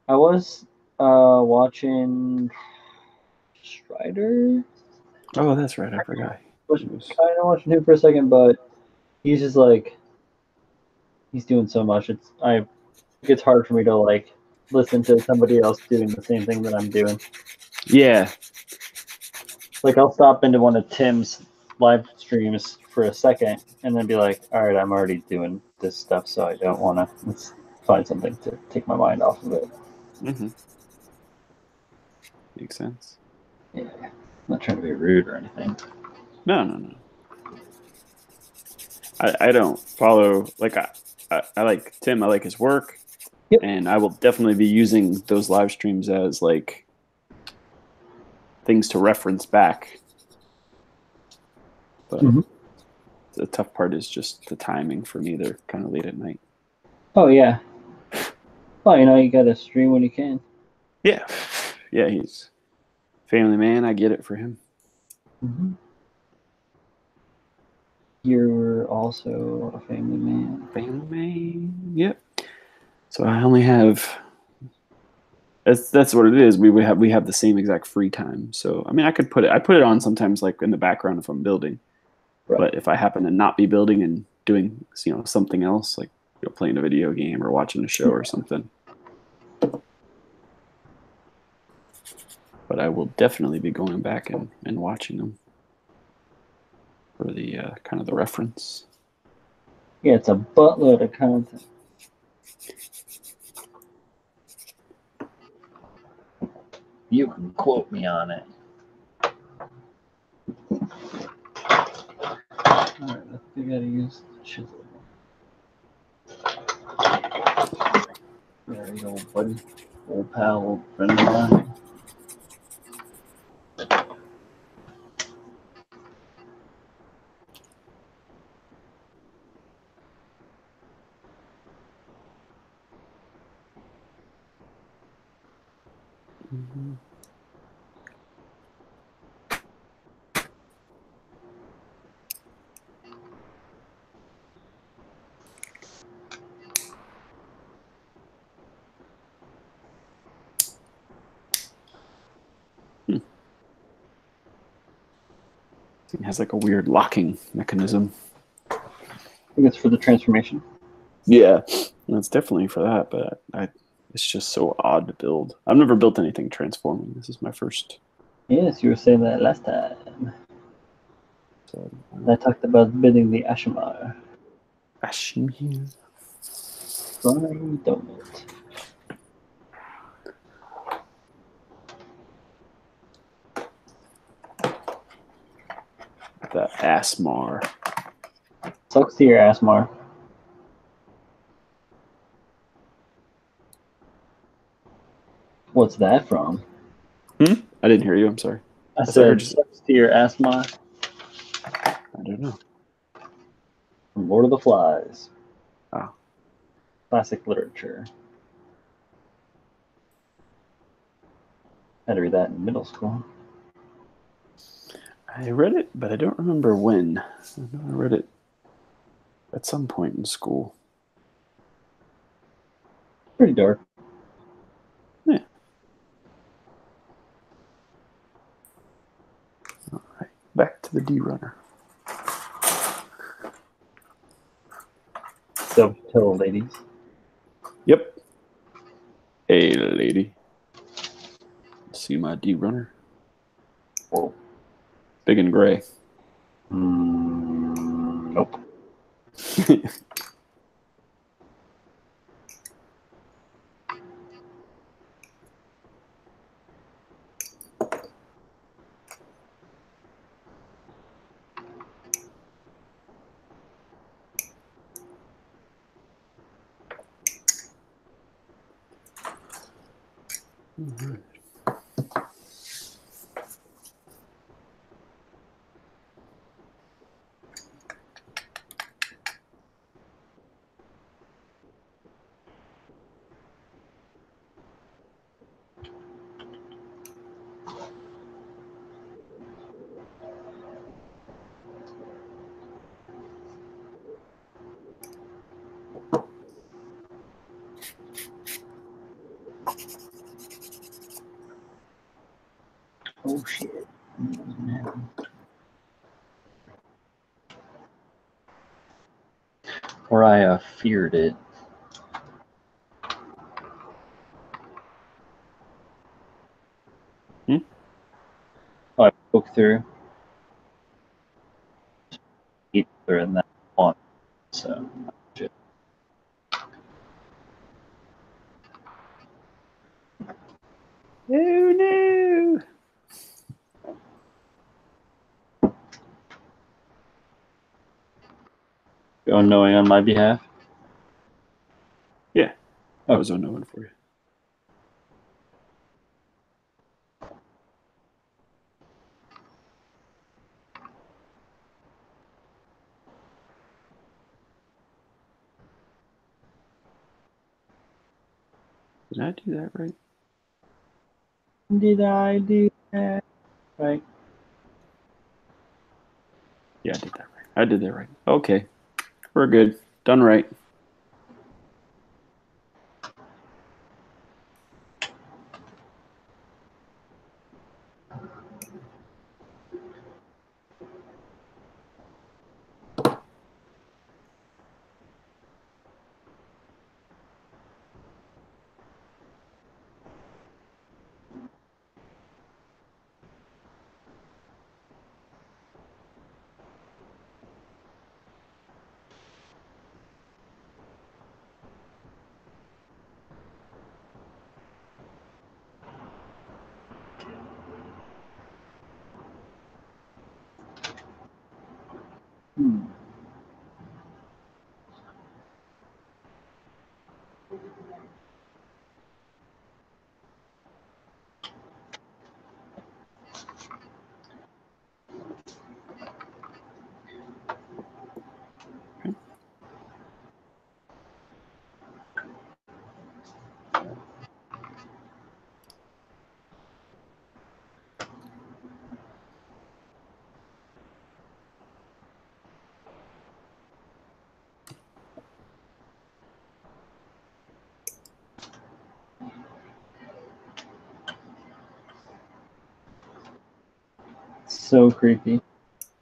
I was watching Strider. Oh, that's right. I forgot. I was kind of watching him for a second, but he's just like he's doing so much. It's hard for me to like listen to somebody else doing the same thing that I'm doing. Yeah. Like I'll stop into one of Tim's live streams for a second and then be like, all right, I'm already doing this stuff, so I don't want to. Let's find something to take my mind off of it. Mm-hmm. Makes sense. Yeah, I'm not trying to be rude or anything. No. I don't follow, like, I like Tim. I like his work. Yep. And I will definitely be using those live streams as, like, things to reference back. But the tough part is just the timing for me. They're kind of late at night. Oh, yeah. Well, you got to stream when you can. Yeah. Yeah, he's family man. I get it for him. Mm-hmm. You're also a family man. Family man. Yep. So I only have. That's what it is. We have the same exact free time. So I mean, I put it on sometimes, like in the background if I'm building. Right. But if I happen to not be building and doing something else, like playing a video game or watching a show or something. But I will definitely be going back and watching them for the kind of the reference. Yeah, it's a buttload of content. You can quote me on it. Alright, we gotta use the chisel. There you go, buddy. Old pal, old friend of mine. Mm-hmm. It has like a weird locking mechanism. I think it's for the transformation. Yeah, It's definitely for that, but it's just so odd to build. I've never built anything transforming. This is my first. Yes, you were saying that last time. So I talked about building the Ashimar. Ashimir. Flying donut. The Asmar. Sucks to your Asmar. What's that from? I didn't hear you. I'm sorry. I Yes, I heard said, you. sucks to your Asmar I don't know. from Lord of the Flies. Oh. Classic literature. Had to read that in middle school. I read it, but I don't remember when. I know I read it at some point in school. Pretty dark. Yeah. All right. Back to the D runner. Self-tell ladies. Yep. Hey, lady. See my D runner? Whoa. Big and gray. Nope. Oh shit. Or I feared it. Oh, I broke through. Either in that one. So shit. Oh no. You unknowing on my behalf? Yeah. I Oh. was unknowing for you. Did I do that right? Did I do that right? Yeah, I did that right. I did that right. Okay. We're good. Done right. So creepy.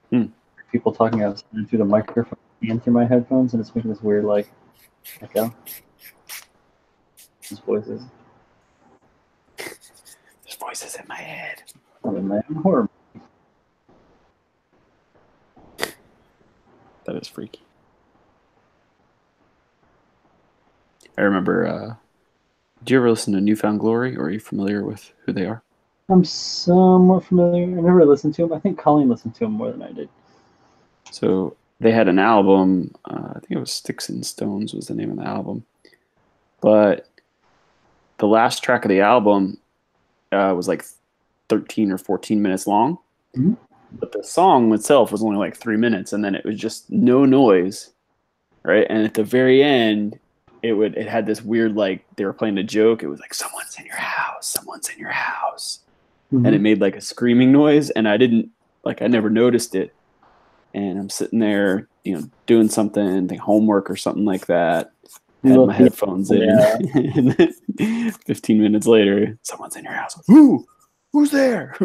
Hmm. People talking outside through the microphone and through my headphones, and it's making this weird, like, Echo. His voices. There's voices in my head. I'm in my own horror. That is freaky. I remember, do you ever listen to Newfound Glory, or are you familiar with who they are? I'm somewhat familiar. I never listened to him. I think Colleen listened to him more than I did. So they had an album, I think it was Sticks and Stones was the name of the album. But the last track of the album was like 13 or 14 minutes long. Mm-hmm. But the song itself was only like 3 minutes, and then it was just no noise, right? And at the very end, it had this weird, like they were playing a joke. It was like, someone's in your house, someone's in your house. Mm-hmm. And it made like a screaming noise, and I never noticed it. And I'm sitting there, doing something, like homework or something like that. Had my headphones in, and then 15 minutes later, someone's in your house. Who's there?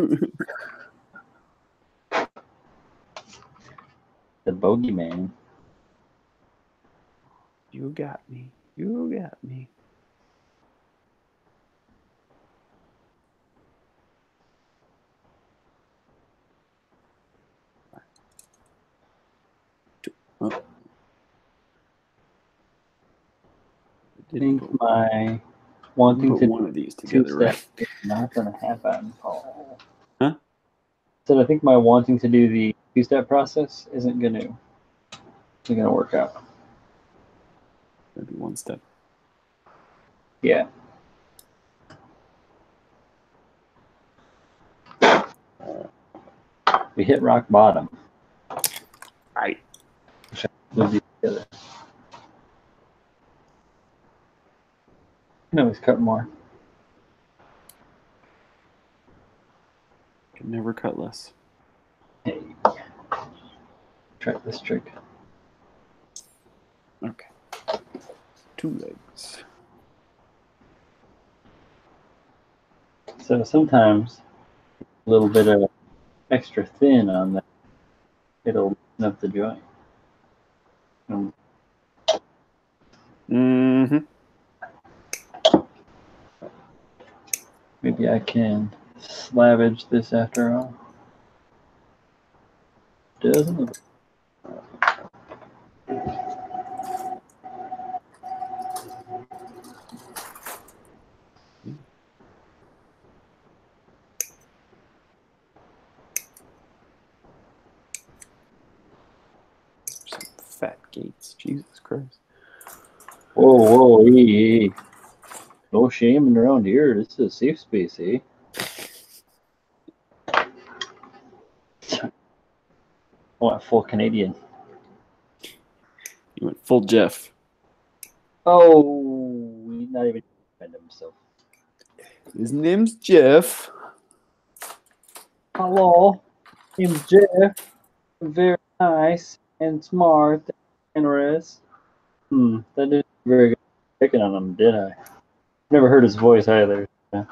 The bogeyman. You got me. You got me. Oh. I think my wanting to one of these together, right? is not going to happen. Huh? So I think my wanting to do the two-step process isn't going to work out. Maybe one step. Yeah. We hit rock bottom. Right. Move these together. I can always cut more. Can never cut less. Hey. Try this trick. Okay. 2 legs. So sometimes a little bit of extra thin on that, it'll loosen up the joint. Mm-hmm. Maybe I can slavage this after all. Doesn't it? Some fat gates. Jesus Christ. Whoa, hey. No shaming around here. This is a safe space, eh? I went full Canadian. You went full Jeff. Oh, he's not even defending himself. His name's Jeff. Hello, name's Jeff. Very nice and smart and generous. That did very good picking on him, did I? Never heard his voice either. Yeah.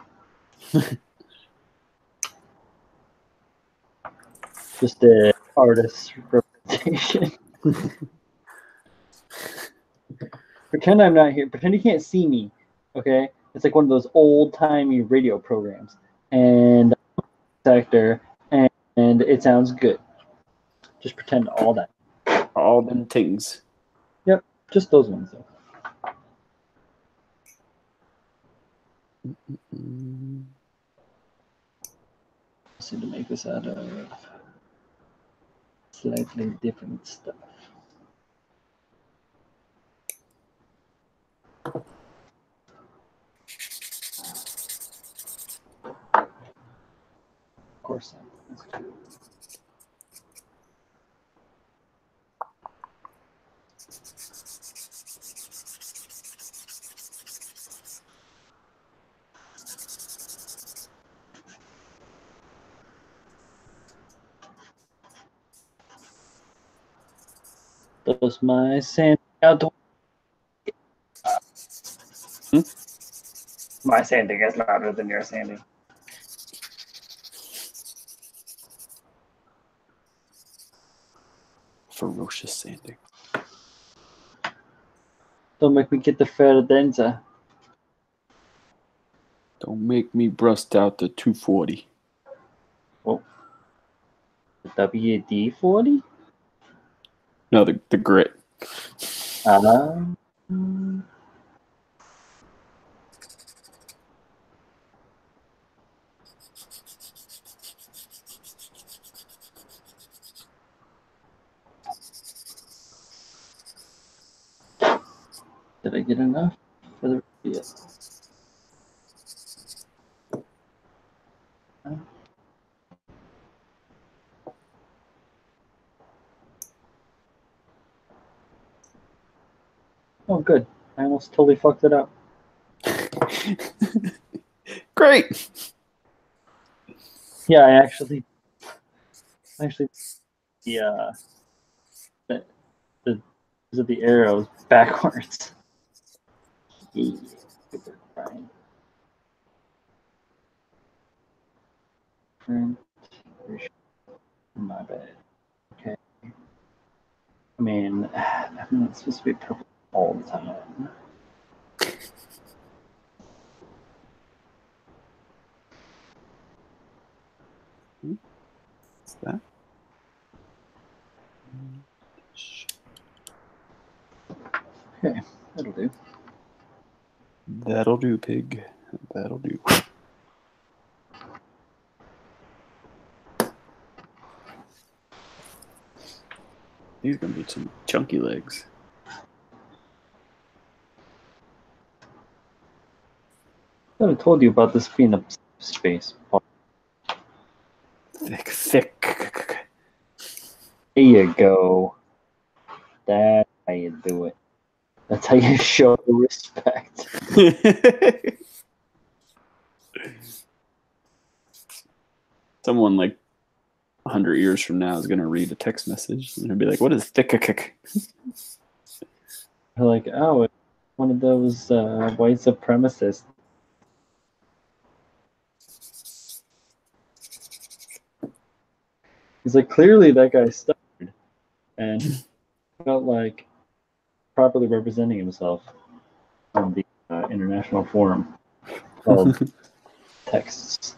Just a artist representation. Pretend I'm not here. Pretend you can't see me. Okay? It's like one of those old-timey radio programs. And actor, and it sounds good. Just pretend all that. All them things. Yep, just those ones though. Let's see to make this out of slightly different stuff. Of course, that's good. Does my sand out the My sanding is louder than your sanding. Ferocious sanding. Don't make me get the Ferdenza. Don't make me bust out the 240. Oh. The WD-40? No, the grit. Did I get enough for the video? Oh, good. I almost totally fucked it up. Great. Yeah, I actually, the arrows backwards. Yeah, super fine. My bad. Okay. I mean, it's supposed to be purple all the time. What's that? Okay, that'll do. That'll do, pig. That'll do. These are gonna be some chunky legs. I haven't told you about this being a space. Thick. There you go. That's how you do it. That's how you show respect. Someone like 100 years from now is gonna read a text message and they'll be like, "What is thick?" They're like, oh, it's one of those white supremacists. He's like, clearly that guy stuttered and felt like properly representing himself on the international forum called Texts.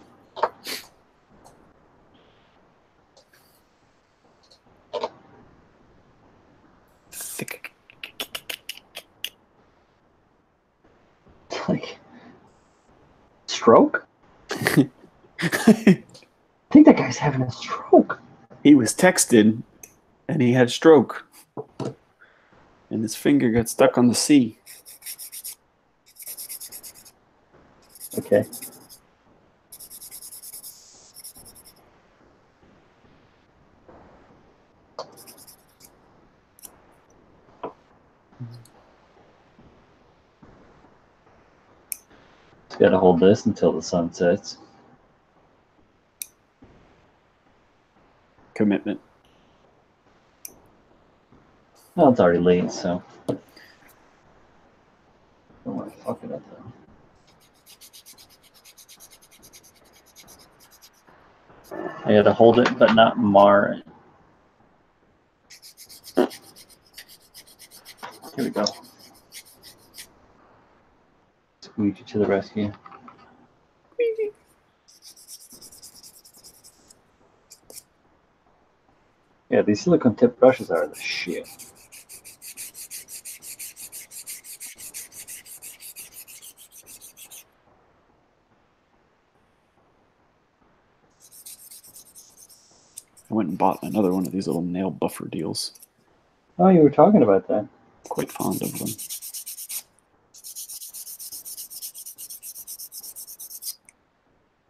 Thick. Like, stroke? I think that guy's having a stroke. He was texted and he had stroke. And his finger got stuck on the C. Okay. Just gotta hold this until the sun sets. Commitment. Well, it's already late, so don't want to fuck it up though. I gotta hold it, but not mar it. Here we go. Squeegee to the rescue. Yeah, these silicone tip brushes are the shit. I went and bought another one of these little nail buffer deals. Oh, you were talking about that. Quite fond of them.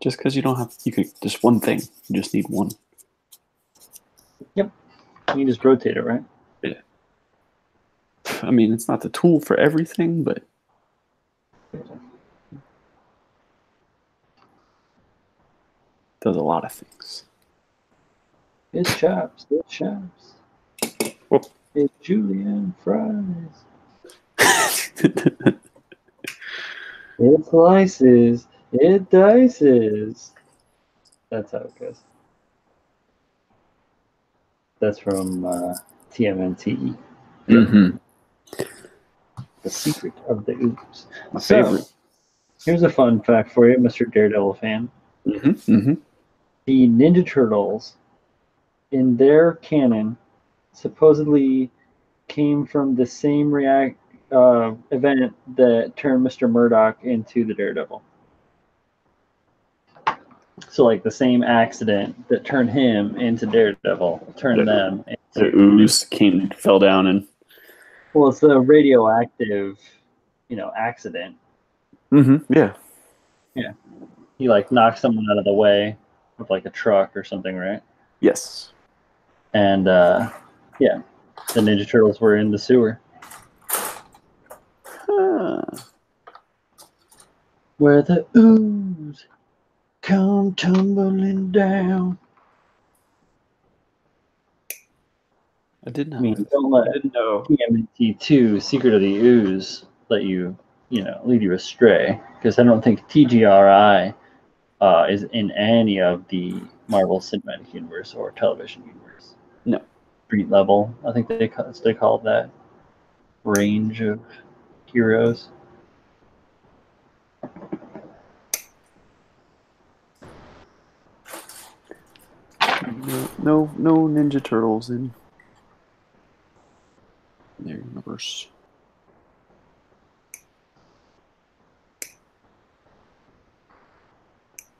Just because you don't have, you could, just one thing. You just need one. Yep. You can just rotate it, right? Yeah. I mean, it's not the tool for everything, but it does a lot of things. It's chops. It's chops. Whoop. It's julienne fries. It slices. It dices. That's how it goes. That's from TMNT. Mm-hmm. The Secret of the Ooze. My favorite. Here's a fun fact for you, Mr. Daredevil fan. The Ninja Turtles, in their canon, supposedly came from the same event that turned Mr. Murdoch into the Daredevil. So, like, the same accident that turned him into Daredevil turned them into the ooze fell down and. Well, it's a radioactive, accident. Yeah. Yeah. He like knocked someone out of the way with like a truck or something, right? Yes. And yeah, the Ninja Turtles were in the sewer. Where the ooze come tumbling down. I did not. I mean, don't let TMNT 2 Secret of the Ooze let you, lead you astray, because I don't think TGRI is in any of the Marvel Cinematic Universe or television universe. No. Street level, I think they call that range of heroes. No Ninja Turtles in their universe.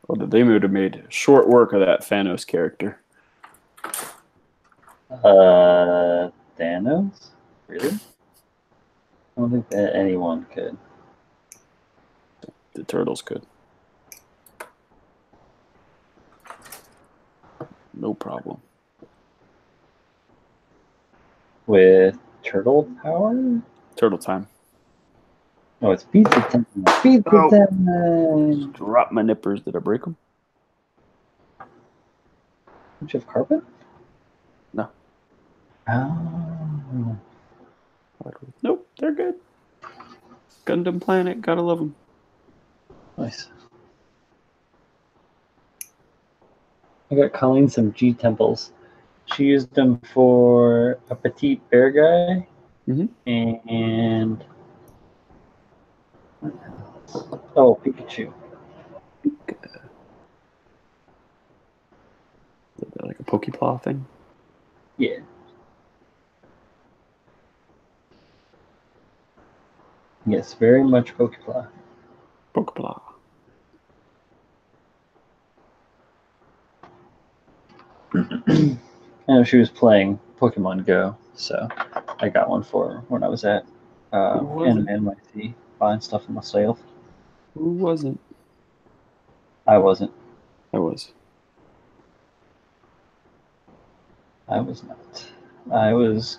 Well, they would have made short work of that Thanos character. Thanos? Really? I don't think that anyone could. The Turtles could. No problem. With turtle power? Turtle time. Oh, it's pizza time. Pizza time! Drop my nippers. Did I break them? Don't you have carpet? No. Oh. Nope, they're good. Gundam Planet, gotta love them. Nice. I got Colleen some G temples. She used them for a petite bear guy and Pikachu. Like a Pokepla thing? Yeah. Yes, very much Pokepla. Pokepla. I know she was playing Pokemon Go, so I got one for her when I was at Anime NYC buying stuff for myself. Who wasn't? I wasn't. I was. I was not. I was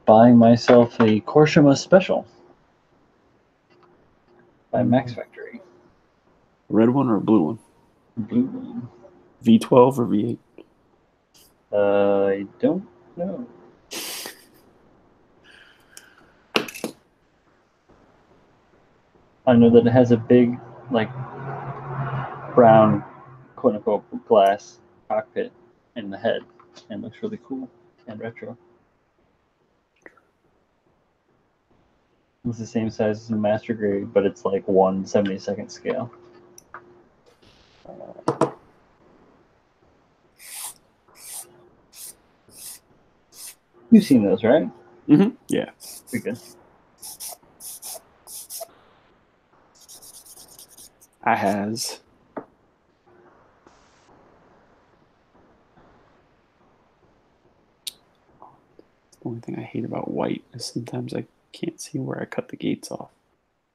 buying myself a Korshima Special by Max Factory. Red one or a blue one? Blue one. V12 or V8? I don't know. I know that it has a big, like, brown, quote-unquote, glass cockpit in the head and looks really cool and retro. It's the same size as a Master Grade, but it's like 1/72nd scale. You've seen those, right? Yeah. Pretty good. I has. The only thing I hate about white is sometimes I can't see where I cut the gates off.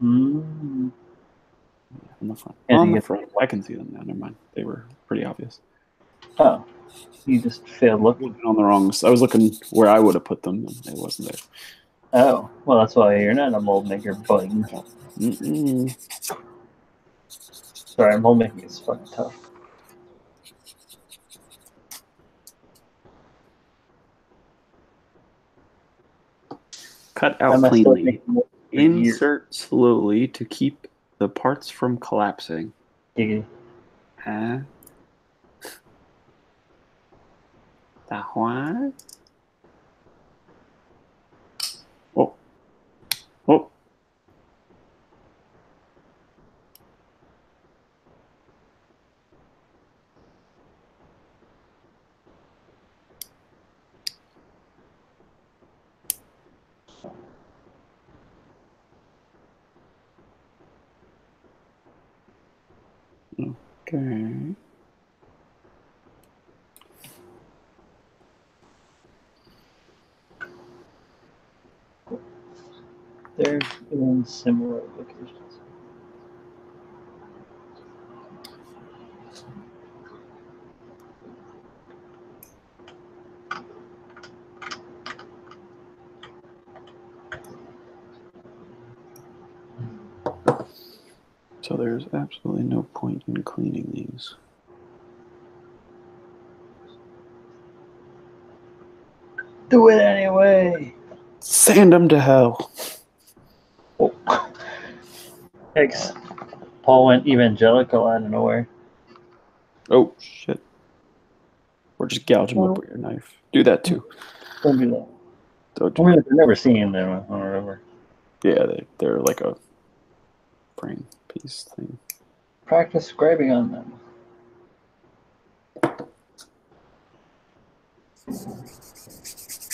Mm. Yeah, on the front. And On the front. I can see them now. Never mind. They were pretty obvious. Oh, you just failed looking. On the wrong. I was looking where I would have put them, and it wasn't there. Oh, well, that's why you're not a mold maker, buddy. Sorry, mold making is fucking tough. Cut out cleanly. Insert slowly to keep the parts from collapsing. Giggity. Huh? The what? Oh. Okay. They're in similar locations. So there's absolutely no point in cleaning these. Do it anyway. Sand them to hell. Oh. Thanks. Paul went evangelical out of nowhere. Oh, shit. Or just gouge them up with your knife. Do that too. Don't do that. Don't do I mean, I've never seen them or whatever. Yeah, they're like a frame piece thing. Practice scribing on them.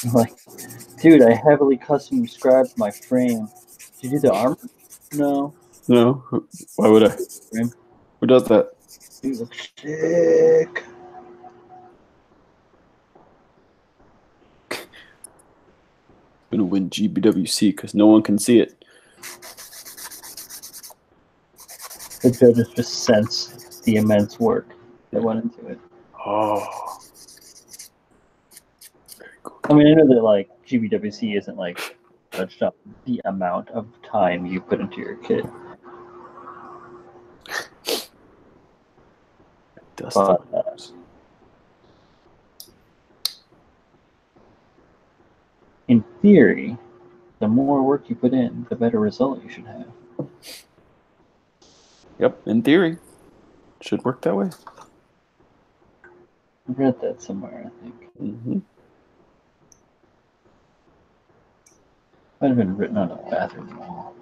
I'm like, dude, I heavily custom scribed my frame. Did you do the armor? No. No? Why would I? Frame. Who does that? You look sick. Gonna win GBWC because no one can see it. The judges just sense the immense work that went into it. Oh. Very cool. I mean, I know that like GBWC isn't like judged up the amount of time you put into your kit. Dust But, the in theory, the more work you put in, the better result you should have. Yep, in theory. Should work that way. I read that somewhere, I think. Mm-hmm. Might have been written on a bathroom wall.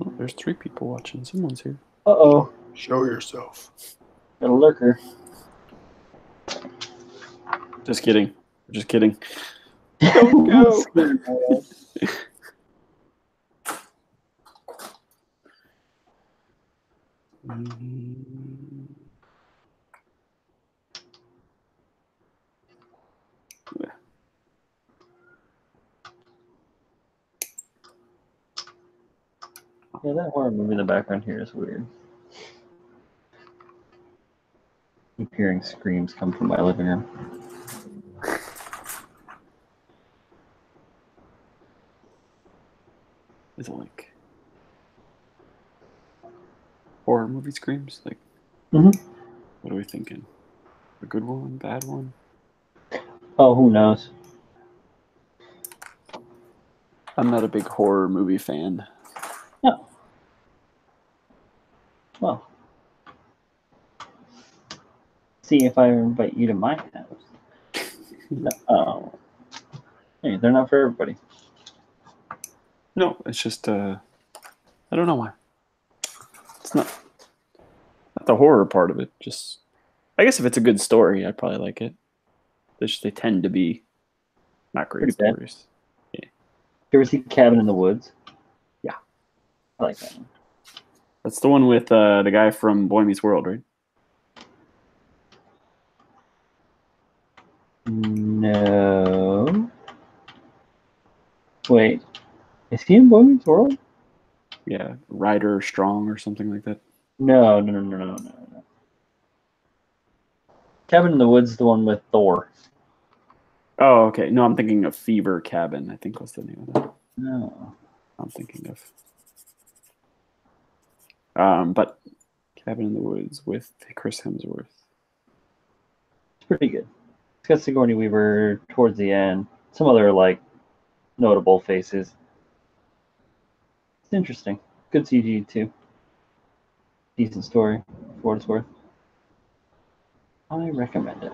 Oh, there's 3 people watching. Someone's here. Uh-oh. Show yourself. Got a lurker. Just kidding. Just kidding. Don't go. Yeah, that horror movie in the background here is weird. Keep hearing screams come from my living room. Is it like horror movie screams? Like, what are we thinking? A good one? Bad one? Oh, who knows? I'm not a big horror movie fan. No. Well, see if I invite you to my house. No. Oh. Hey, they're not for everybody. No, it's just I don't know why. It's not the horror part of it. Just I guess if it's a good story, I'd probably like it. They tend to be not great Pretty bad. stories. You ever see Cabin in the Woods? Yeah. I like that one. That's the one with the guy from Boy Meets World, right? No. Wait. Is he in Boy Meets World? Yeah, Ryder Strong or something like that. No. Cabin in the Woods is the one with Thor. Oh, okay. No, I'm thinking of Fever Cabin, I think was the name of that. No. I'm thinking of. But Cabin in the Woods with Chris Hemsworth. It's pretty good. It's got Sigourney Weaver towards the end. Some other like notable faces. It's interesting. Good CG too. Decent story for what it's worth. I recommend it.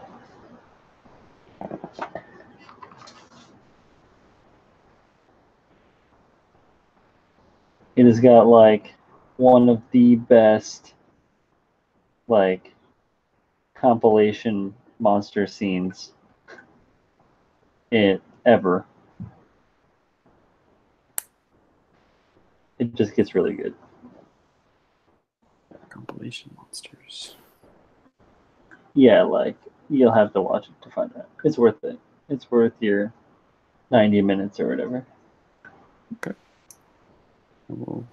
It has got like one of the best like compilation monster scenes ever. It just gets really good. Compilation monsters. Yeah, like you'll have to watch it to find out. It's worth it. It's worth your 90 minutes or whatever. Okay. I will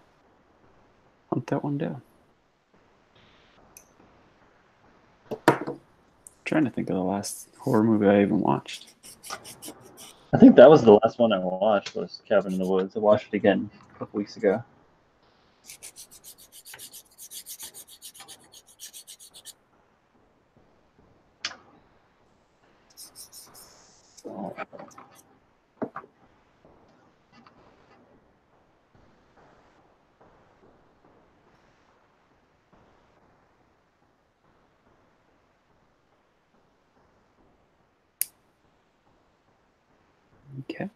hunt that one down. Trying to think of the last horror movie I even watched. I think that was the last one I watched was Cabin in the Woods. I watched it again a couple weeks ago. Okay.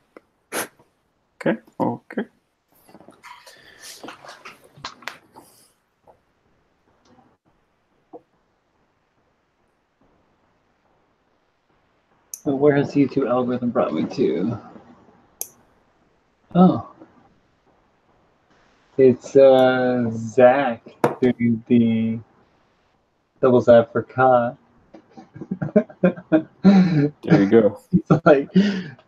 Okay. Okay. But where has the YouTube algorithm brought me to? Oh. It's Zach doing the double zap for Ka. There you go. He's like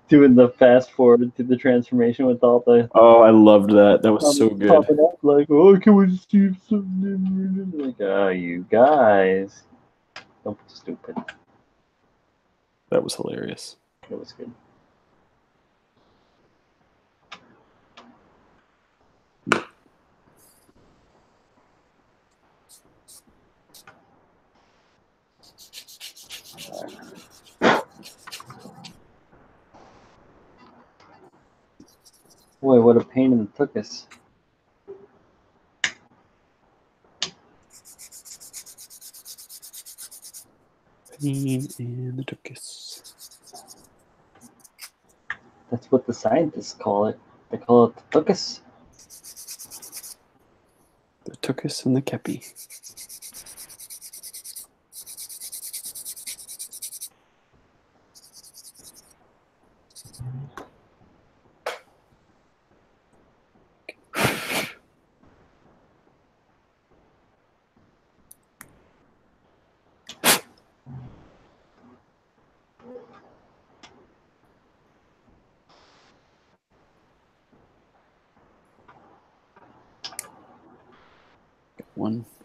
doing the fast forward to the transformation with all the Oh, I loved that. That was so good. popping up like, oh, can we see something? Like, oh, you guys. Don't be stupid. That was hilarious. It was good. Boy, what a pain in the tuchus. Pain in the tuchus. That's what the scientists call it. They call it the tuchus. The tuchus and the kepi.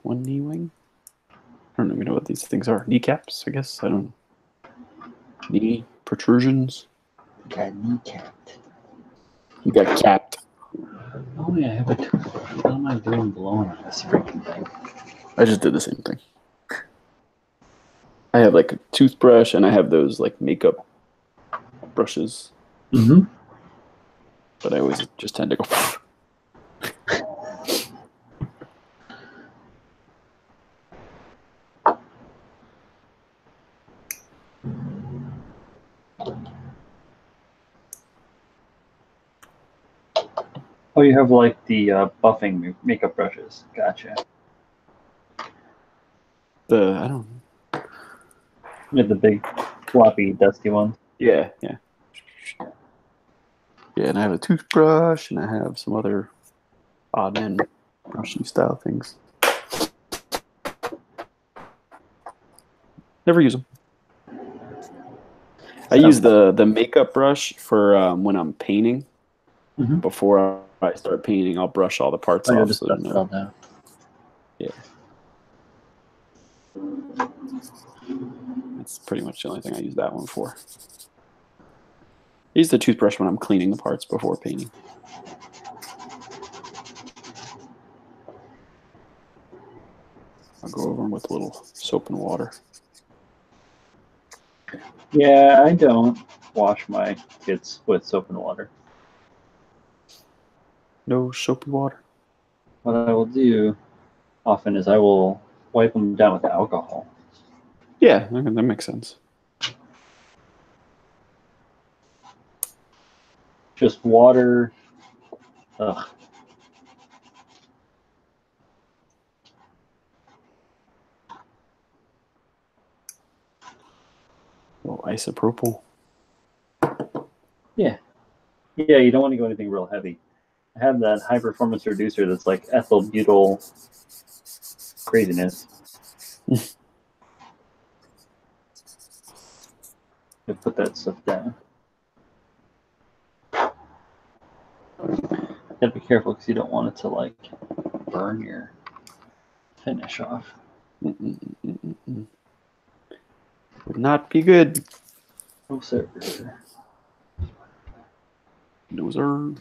One knee wing. I don't even know what these things are. Kneecaps, I guess. I don't know. Knee protrusions. Got kneecapped. You got capped. Oh yeah, I have a toothbrush. What am I doing blowing on this freaking thing? I just did the same thing. I have like a toothbrush and I have those like makeup brushes. Mm-hmm. But I always just tend to go. Oh, you have like the buffing makeup brushes. Gotcha. I don't know. You have the big, floppy, dusty ones. Yeah. Yeah, and I have a toothbrush and I have some other odd end brushy style things. Never use them. I use the makeup brush for when I'm painting. Mm-hmm. Before I start painting, I'll brush all the parts off. Just dust it all down. Yeah. That's pretty much the only thing I use that one for. I use the toothbrush when I'm cleaning the parts before painting. I'll go over them with a little soap and water. Yeah, I don't wash my kits with soap and water. No soapy water. What I will do often is I will wipe them down with alcohol. Yeah, that makes sense. Just water. Ugh. little isopropyl. Yeah. Yeah, you don't want to go anything real heavy. I have that high performance reducer that's like ethyl butyl craziness. To put that stuff down. Gotta be careful because you don't want it to like burn your finish off. Would not be good. No sir. No sir.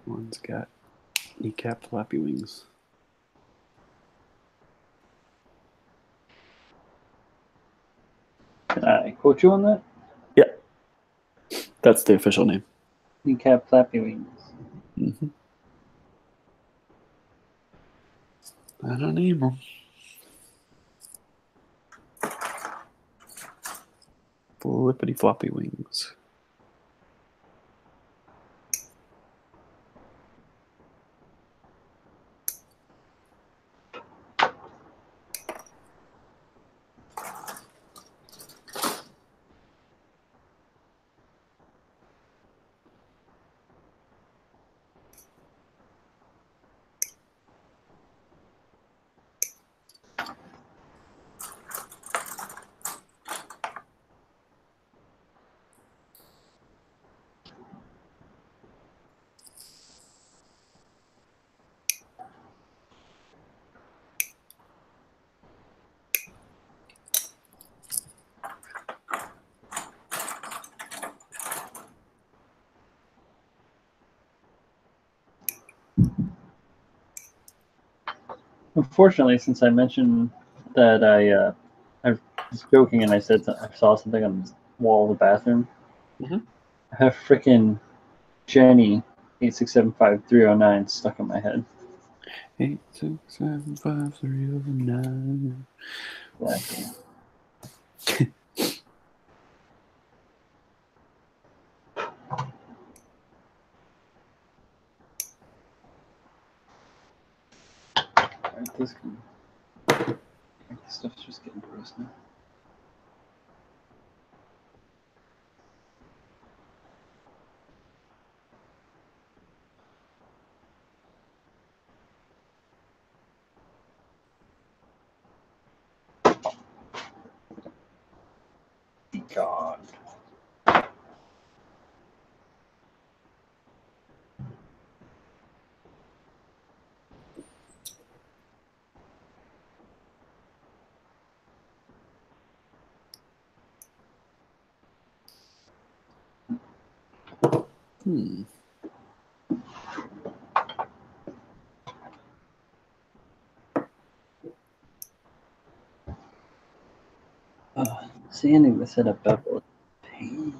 One's got kneecap flappy wings. Can I quote you on that? Yeah. That's the official name. Kneecap flappy wings. Mm-hmm. I don't name them. Flippity floppy wings. Unfortunately, since I mentioned that I was joking and I said I saw something on the wall of the bathroom, Mhm. I have freaking Jenny 8675309 stuck in my head. 8675309. Exactly. Alright, this stuff's just getting gross now. God. Sanding this at a bevel is pain.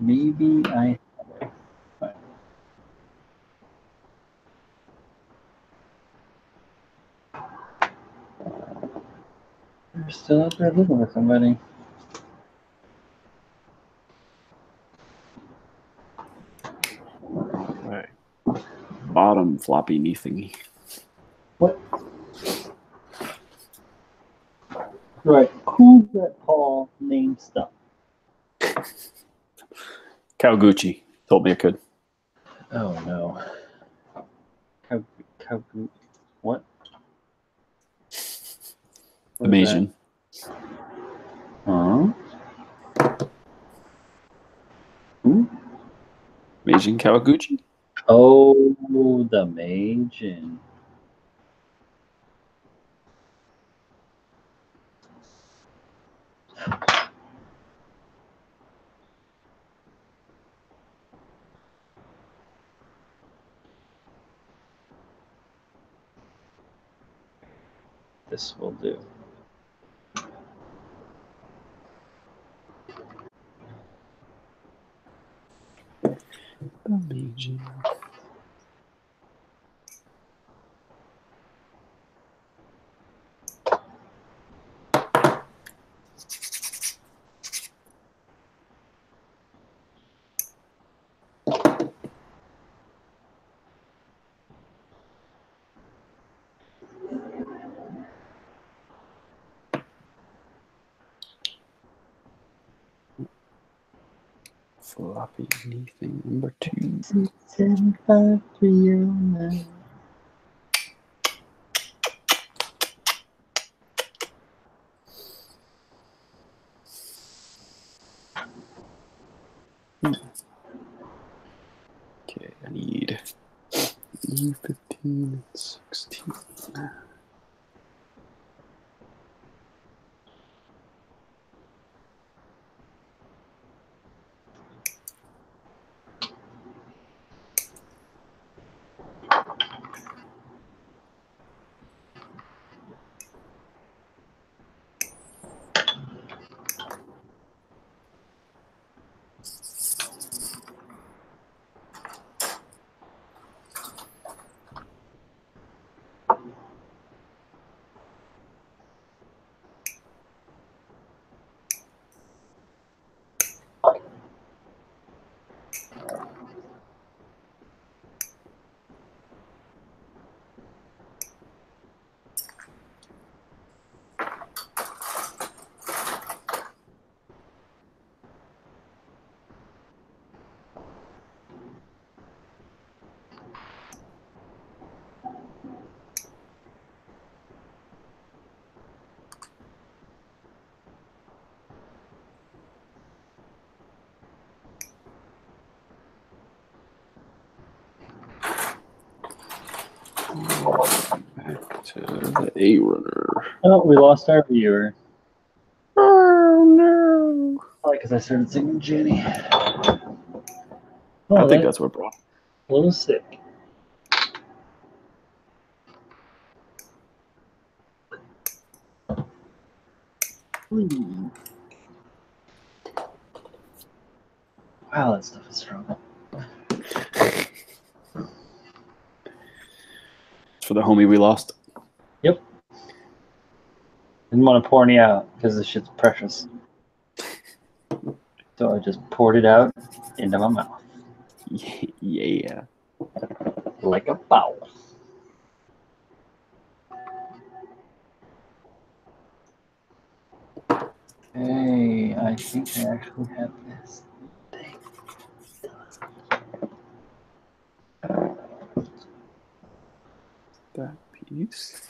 Maybe I have it. But you're still out there living with somebody. Right. Bottom floppy knee thingy. What? Right. Who's that Paul name stuff? Kawaguchi told me I could. Oh no. What? The Meijin. Huh? Who? Meijin Kawaguchi? Oh, the Meijin. This will do. The Meijin. Floppy knee thing number 2. 675 Okay, I need E15 and 16. Back to the A runner. Oh, we lost our viewer. Oh no! Probably because I started singing Jenny. I Oh, think that's what brought it. a little sick. Wow, that stuff is strong. It's for the homie we lost. Yep. Didn't want to pour any out because this shit's precious. So I just poured it out into my mouth. Yeah. Like a bowl. Hey, I think I actually have this thing. That piece.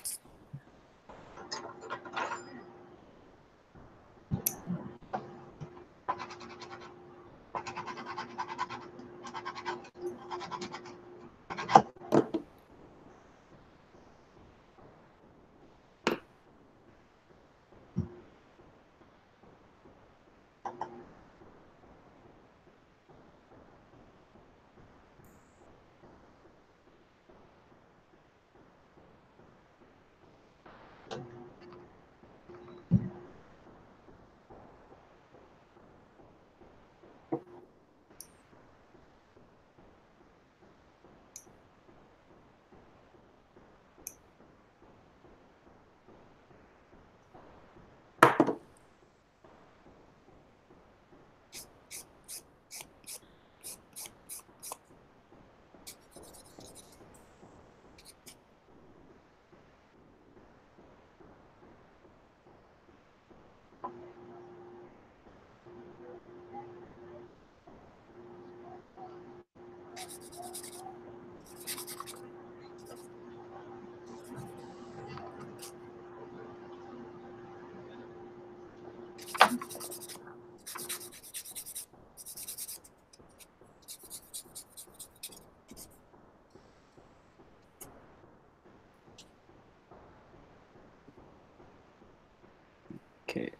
Okay.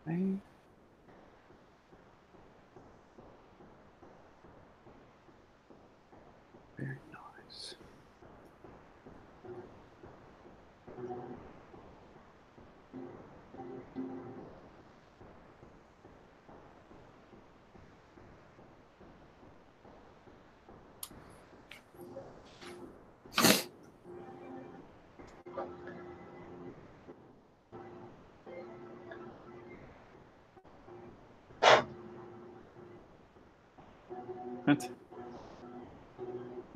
Okay. Very nice. What?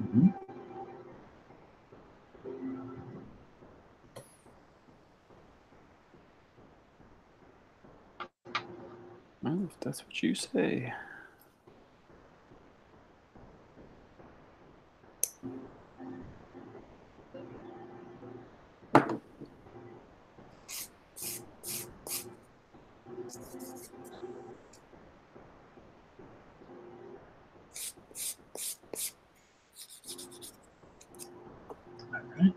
Mhm. Well, if that's what you say. Alright.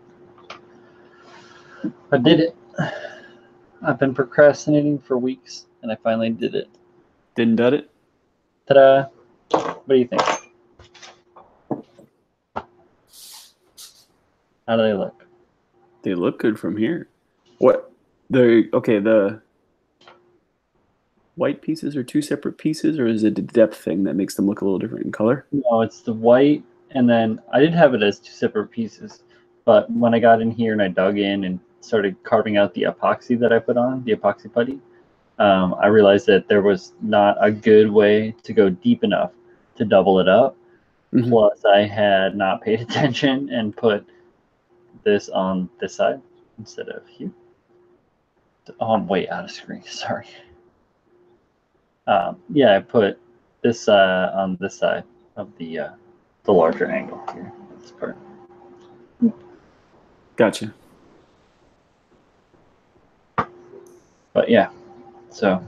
I did it. I've been procrastinating for weeks, and I finally did it. Didn't dud it? Ta-da! What do you think? How do they look? They look good from here. What? The white pieces are two separate pieces, or is it the depth thing that makes them look a little different in color? No, it's the white, and then I did have it as two separate pieces, but when I got in here and I dug in and started carving out the epoxy that I put on, the epoxy putty, I realized that there was not a good way to go deep enough to double it up. Mhm. Plus, I had not paid attention and put this on this side instead of here. Oh, I'm way out of screen. Sorry. Yeah, I put this on this side of the larger angle here. This part. Gotcha. But yeah, so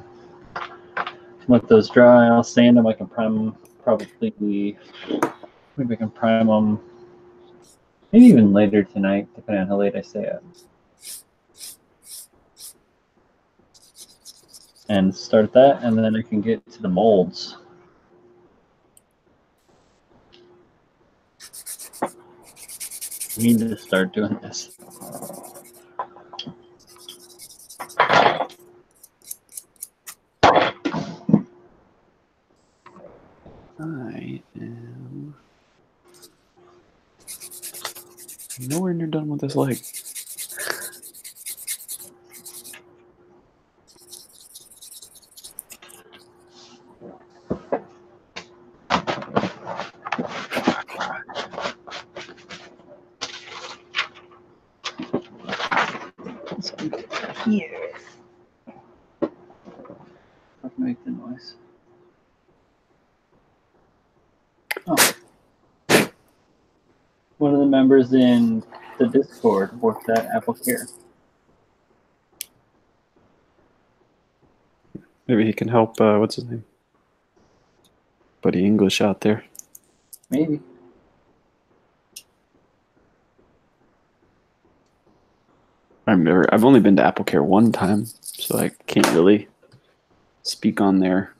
let those dry. I'll sand them. I can prime them probably. Maybe I can prime them. Maybe even later tonight, depending on how late I stay up. And start that, and then I can get to the molds. I need to start doing this. I am nowhere near done with this leg. Here. Let's make the noise. Oh. One of the members in the Discord worked at Apple Care. Maybe he can help. What's his name? Buddy English out there. Maybe. I've only been to Apple Care one time, so I can't really speak on their.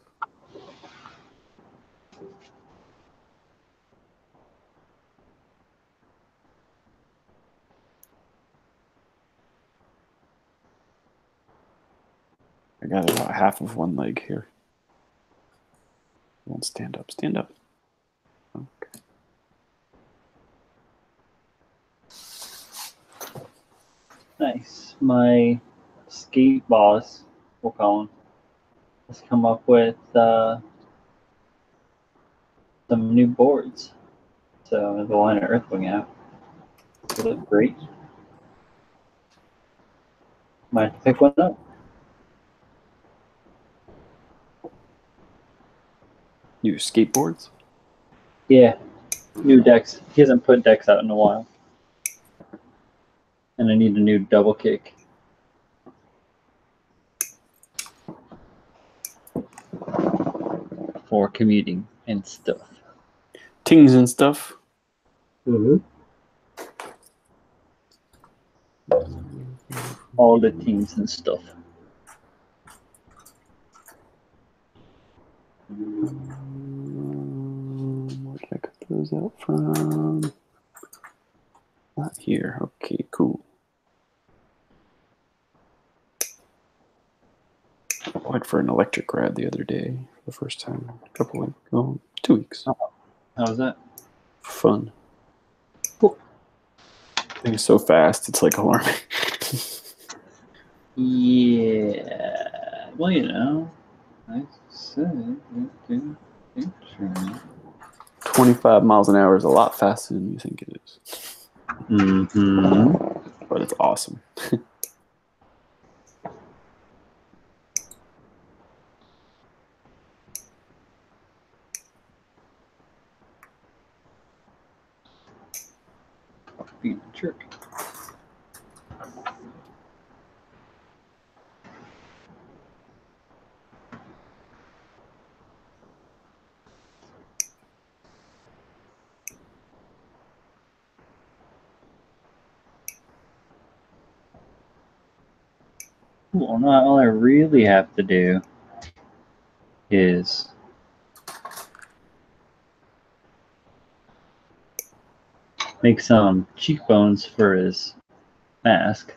I got about half of one leg here. Won't stand up. Stand up. Okay. Nice. My skate boss, we'll call him, has come up with some new boards. So the line of Earthwing app. They look great. Might have to pick one up. New skateboards? Yeah, new decks. He hasn't put decks out in a while. And I need a new double kick. For commuting and stuff. Tings and stuff. All the teams and stuff. Where did I cut those out from? Not here. Okay, cool. I went for an electric ride the other day for the first time. A couple of 2 weeks. How was that? Fun. Cool. I think it's so fast, it's like alarming. Yeah. Well, you know, I said it. 25 miles an hour is a lot faster than you think it is. Mm-hmm. But it's awesome. Being a jerk. Well, now all I really have to do is make some cheekbones for his mask.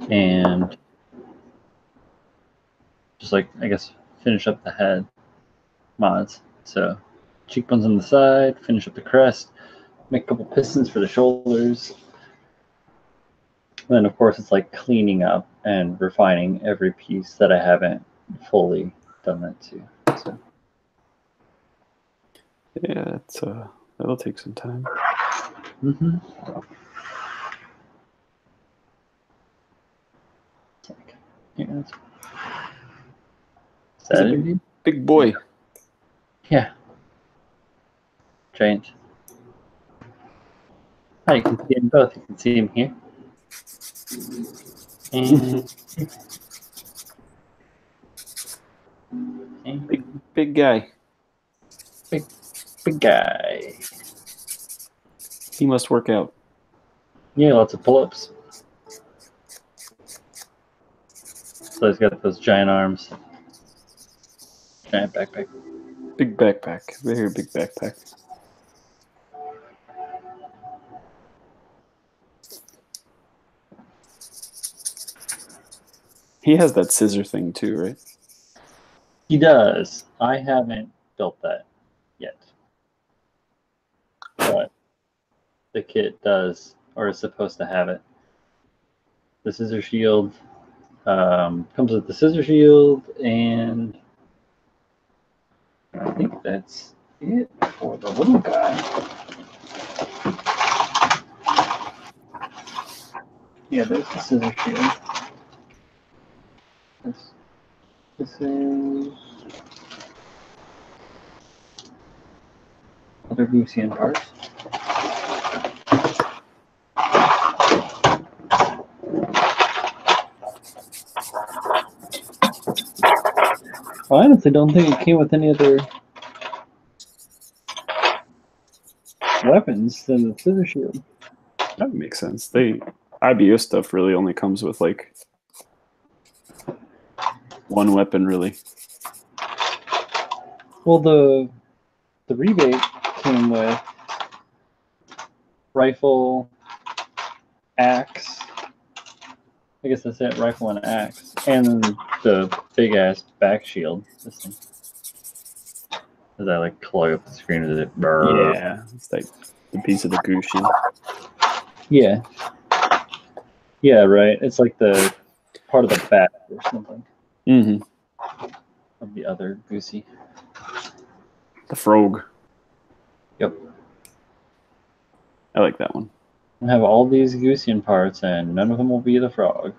And just like, I guess, finish up the head mods. So cheekbones on the side, finish up the crest, make a couple pistons for the shoulders. And then, of course, it's like cleaning up and refining every piece that I haven't fully done that to. So. Yeah, that'll take some time. Mm-hmm. Yeah, is that it? Big boy. Yeah. Giant. Oh, you can see them both. You can see him here. And Big guy. big guy. He must work out. Yeah, lots of pull-ups. So he's got those giant arms. Giant backpack. Big backpack. Very big backpack. He has that scissor thing too, right? He does. I haven't built that yet. But the kit does, or is supposed to have it. The scissor shield comes with the scissor shield, and I think that's it for the little guy. Yeah, there's the scissor shield. This is other Lucian parts. I honestly don't think it came with any other weapons than the scissor shield. That makes sense. IBO stuff really only comes with like one weapon, really. Well, the rebate came with rifle, axe. I guess that's it, rifle and axe, and the big ass back shield. This thing. As I like clog up the screen with it. Brr. Yeah, it's like the piece of the goose shield. Yeah. Yeah, right. It's like the part of the back or something. Mm-hmm. Of the other goosey. The frog. Yep. I like that one. I have all these Goosian parts, and none of them will be the frog.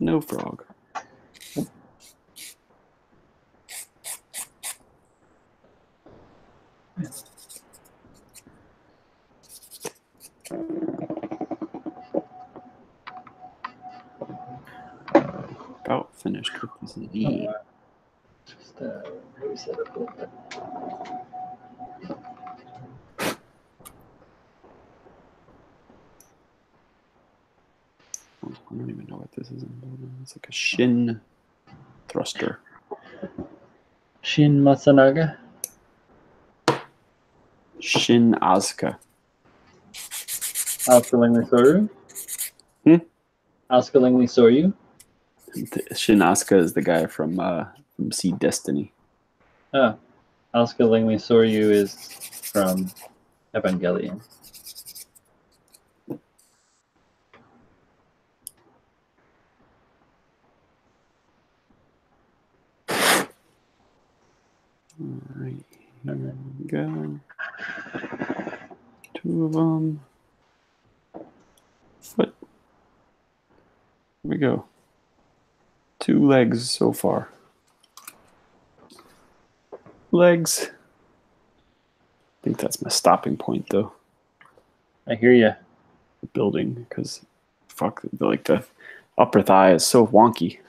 No frog. me. Just reset it a little bit. I don't even know what this is. It's like a shin thruster. Shin Matsunaga. Shin Asuka. Asuka Langley Soryu. Asuka Langley Soryu. Shin Asuka is the guy from Sea Destiny. Oh, Asuka Langley Soryu is from Evangelion. All right, here we go. 2 of them. Foot. Here we go. 2 legs so far. Legs. I think that's my stopping point, though. I hear you. Building, because fuck, like the upper thigh is so wonky.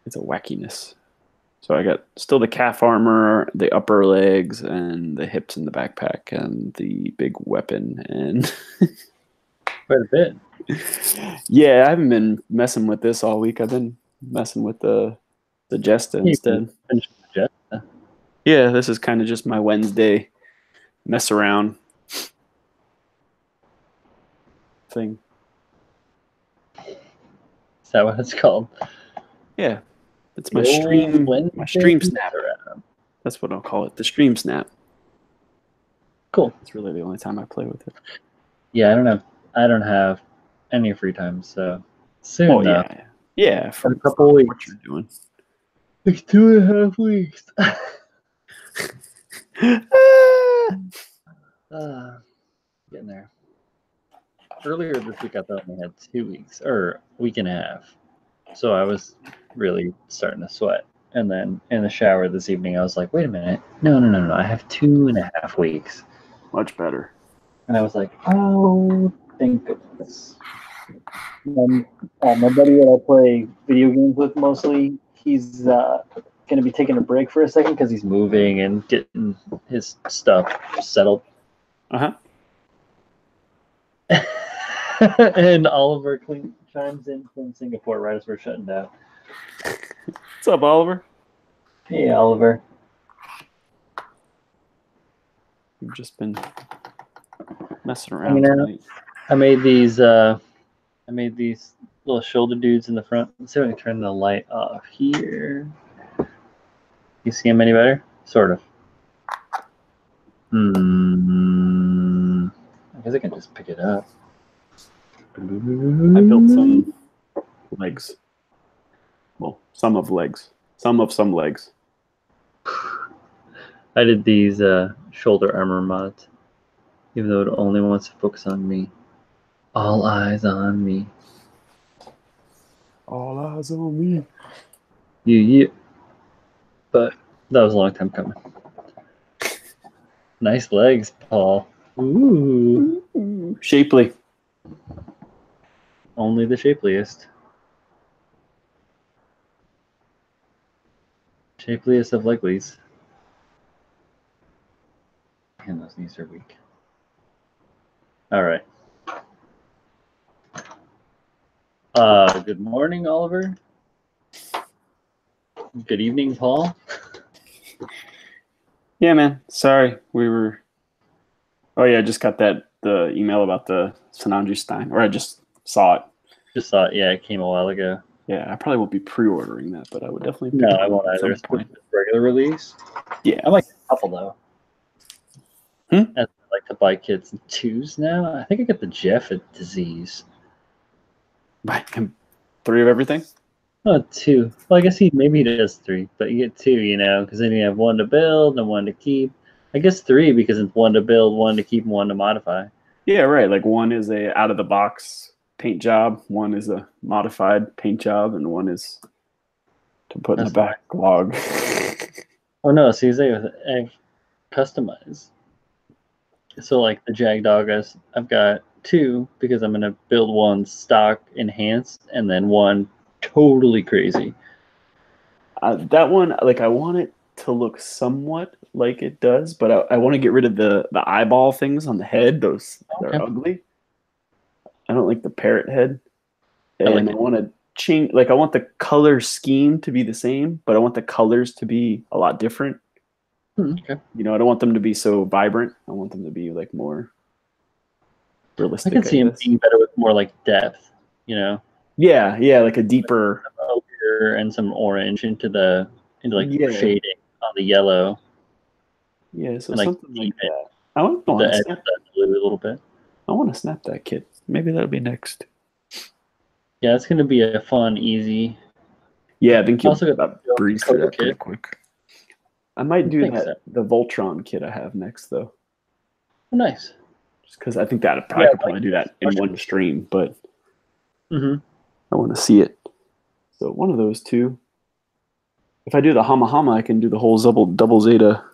It's a wackiness. So I got still the calf armor, the upper legs, and the hips in the backpack, and the big weapon, and Quite a bit. yeah, I haven't been messing with this all week. I've been messing with the Jesta instead. Jesta. Yeah, this is kind of just my Wednesday mess around thing. Is that what it's called? Yeah, it's my The old stream. My Wednesday stream snap. around. That's what I'll call it. The stream snap. Cool. It's really the only time I play with it. Yeah, I don't have any free time, so soon though. Yeah. For a couple of weeks. What you're doing. It's 2.5 weeks. Getting there. Earlier this week, I thought we had 2 weeks or a week and a half. So I was really starting to sweat. And then in the shower this evening, I was like, wait a minute. No. I have 2.5 weeks. Much better. And I was like, oh, thank goodness. My buddy that I play video games with mostly, he's going to be taking a break for a second because he's moving and getting his stuff settled. Uh-huh. And Oliver chimes in from Singapore right as we're shutting down. What's up, Oliver? Hey, Oliver. We've just been messing around tonight. I made these little shoulder dudes in the front. Let's see if I can turn the light off here. You see them any better? Sort of. I guess I can just pick it up. I built some legs. Well, some of legs. Some legs. I did these shoulder armor mods, even though it only wants to focus on me. All eyes on me. All eyes on me. Yeah. But that was a long time coming. Nice legs, Paul. Ooh. Shapely. Only the shapeliest. Shapeliest of leglies. And those knees are weak. All right. Good morning, Oliver. Good evening, Paul. Yeah, man. Sorry, we were. Oh yeah, I just got the email about the Sananji Stein, or I just saw it. Just saw it. Yeah, it came a while ago. Yeah, I probably won't be pre-ordering that, but I would definitely. No, I won't either. It's regular release. Yeah, I like a couple though. I like to buy kids in 2s now. I think I got the Jeff disease. Buy him 3 of everything. Oh, 2. Well, I guess maybe he does 3, but you get 2, because then you have 1 to build and 1 to keep. I guess 3 because it's 1 to build, 1 to keep, and 1 to modify. Yeah, right. Like 1 is a out of the box paint job, 1 is a modified paint job, and 1 is to put in the backlog. Oh no, see, I customize. So like the Jag Dog, I've got 2 because I'm gonna build 1 stock enhanced and then 1 totally crazy. That one, like, I want it to look somewhat like it does, but I want to get rid of the eyeball things on the head. Those Okay. they're ugly. I don't like the parrot head, I like and I it. want to change. Like, I want the color scheme to be the same, but I want the colors to be a lot different. Okay. You know, I don't want them to be so vibrant. I want them to be like more I realistic, can see him guess. being better with more like depth, you know, Yeah, like a deeper. ochre and some orange into like Yeah. shading on the yellow, Yeah, so and like something like deepen that. I want the to edge of snap. that blue a little bit. I want to snap that kit. Maybe that'll be next. Yeah, it's gonna be a fun, easy. Yeah, I think you'll Also got the breeze through Coda that pretty kit. quick. I might I do think that so. the Voltron kit I have next though, Oh, nice. just because I think that Yeah, I could probably do that in one stream, but Mm-hmm. I want to see it. So one of those two. If I do the Hama Hama, I can do the whole double Zeta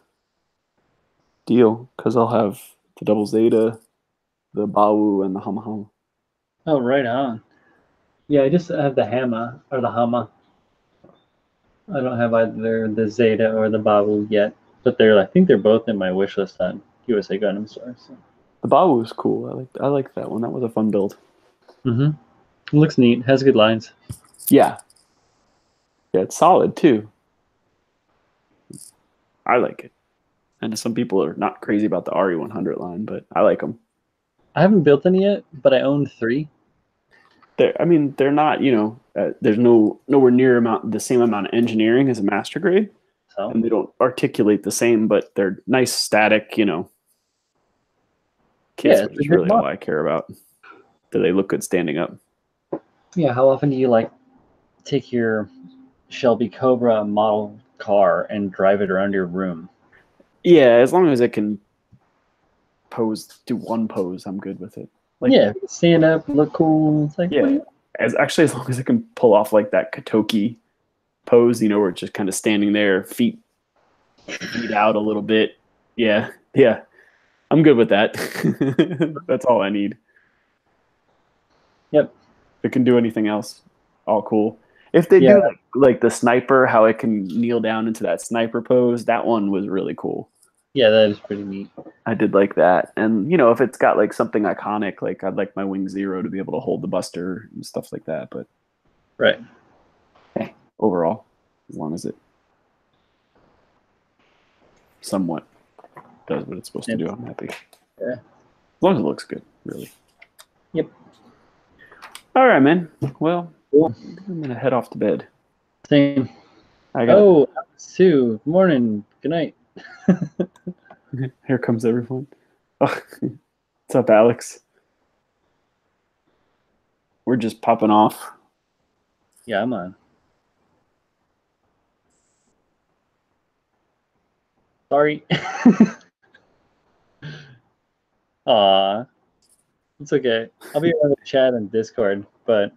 deal because I'll have the double Zeta, the Bawu, and the Hama Hama. Oh, right on. Yeah, I just have the Hama or the Hama. I don't have either the Zeta or the Babu yet, but I think they're both in my wish list on USA Gundam Store. So. The Bawu is cool. I like that one. That was a fun build. Mm-hmm. It looks neat. Has good lines. Yeah. Yeah, it's solid too. I like it. And some people are not crazy about the RE100 line, but I like them. I haven't built any yet, but I own 3. They're not, there's nowhere near the same amount of engineering as a master grade, So and they don't articulate the same, but they're nice static, kits, yeah, which is really all I care about. Do they look good standing up? Yeah, how often do you take your Shelby Cobra model car and drive it around your room? Yeah, as long as it can do one pose, I'm good with it. Yeah, stand up, look cool. It's like, yeah, as long as it can pull off like that Katoki pose, where it's just kind of standing there, feet out a little bit. Yeah, I'm good with that. That's all I need. Yep. If it can do anything else, all cool. If they do like the sniper, how it can kneel down into that sniper pose, that one was really cool. Yeah, that is pretty neat. I did like that. And, if it's got like something iconic, like I'd like my Wing Zero to be able to hold the Buster and stuff like that. But right. Hey, overall, as long as it somewhat does what it's supposed to do, I'm happy. Yeah. As long as it looks good, really. Yep. All right, man. Well, cool. I'm going to head off to bed. Same. Alex too. Good morning. Good night. Here comes everyone. Oh, what's up, Alex? We're just popping off. Yeah, I'm on. Sorry. Aw. It's okay. I'll be around the chat and Discord, but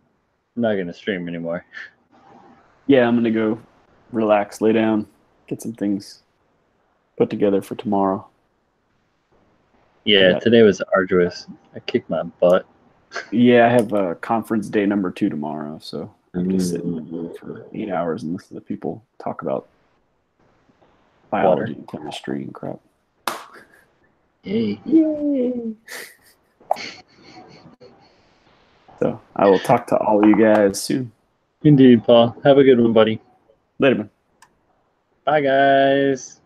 I'm not going to stream anymore. Yeah, I'm going to go relax, lay down, get some things put together for tomorrow. Yeah, today was arduous. I kicked my butt. Yeah, I have a conference day number 2 tomorrow, so I have to sit for 8 hours and listen to people talk about biology and chemistry and crap. Yay. So I will talk to all you guys soon. Indeed, Paul. Have a good one, buddy. Later, man. Bye, guys.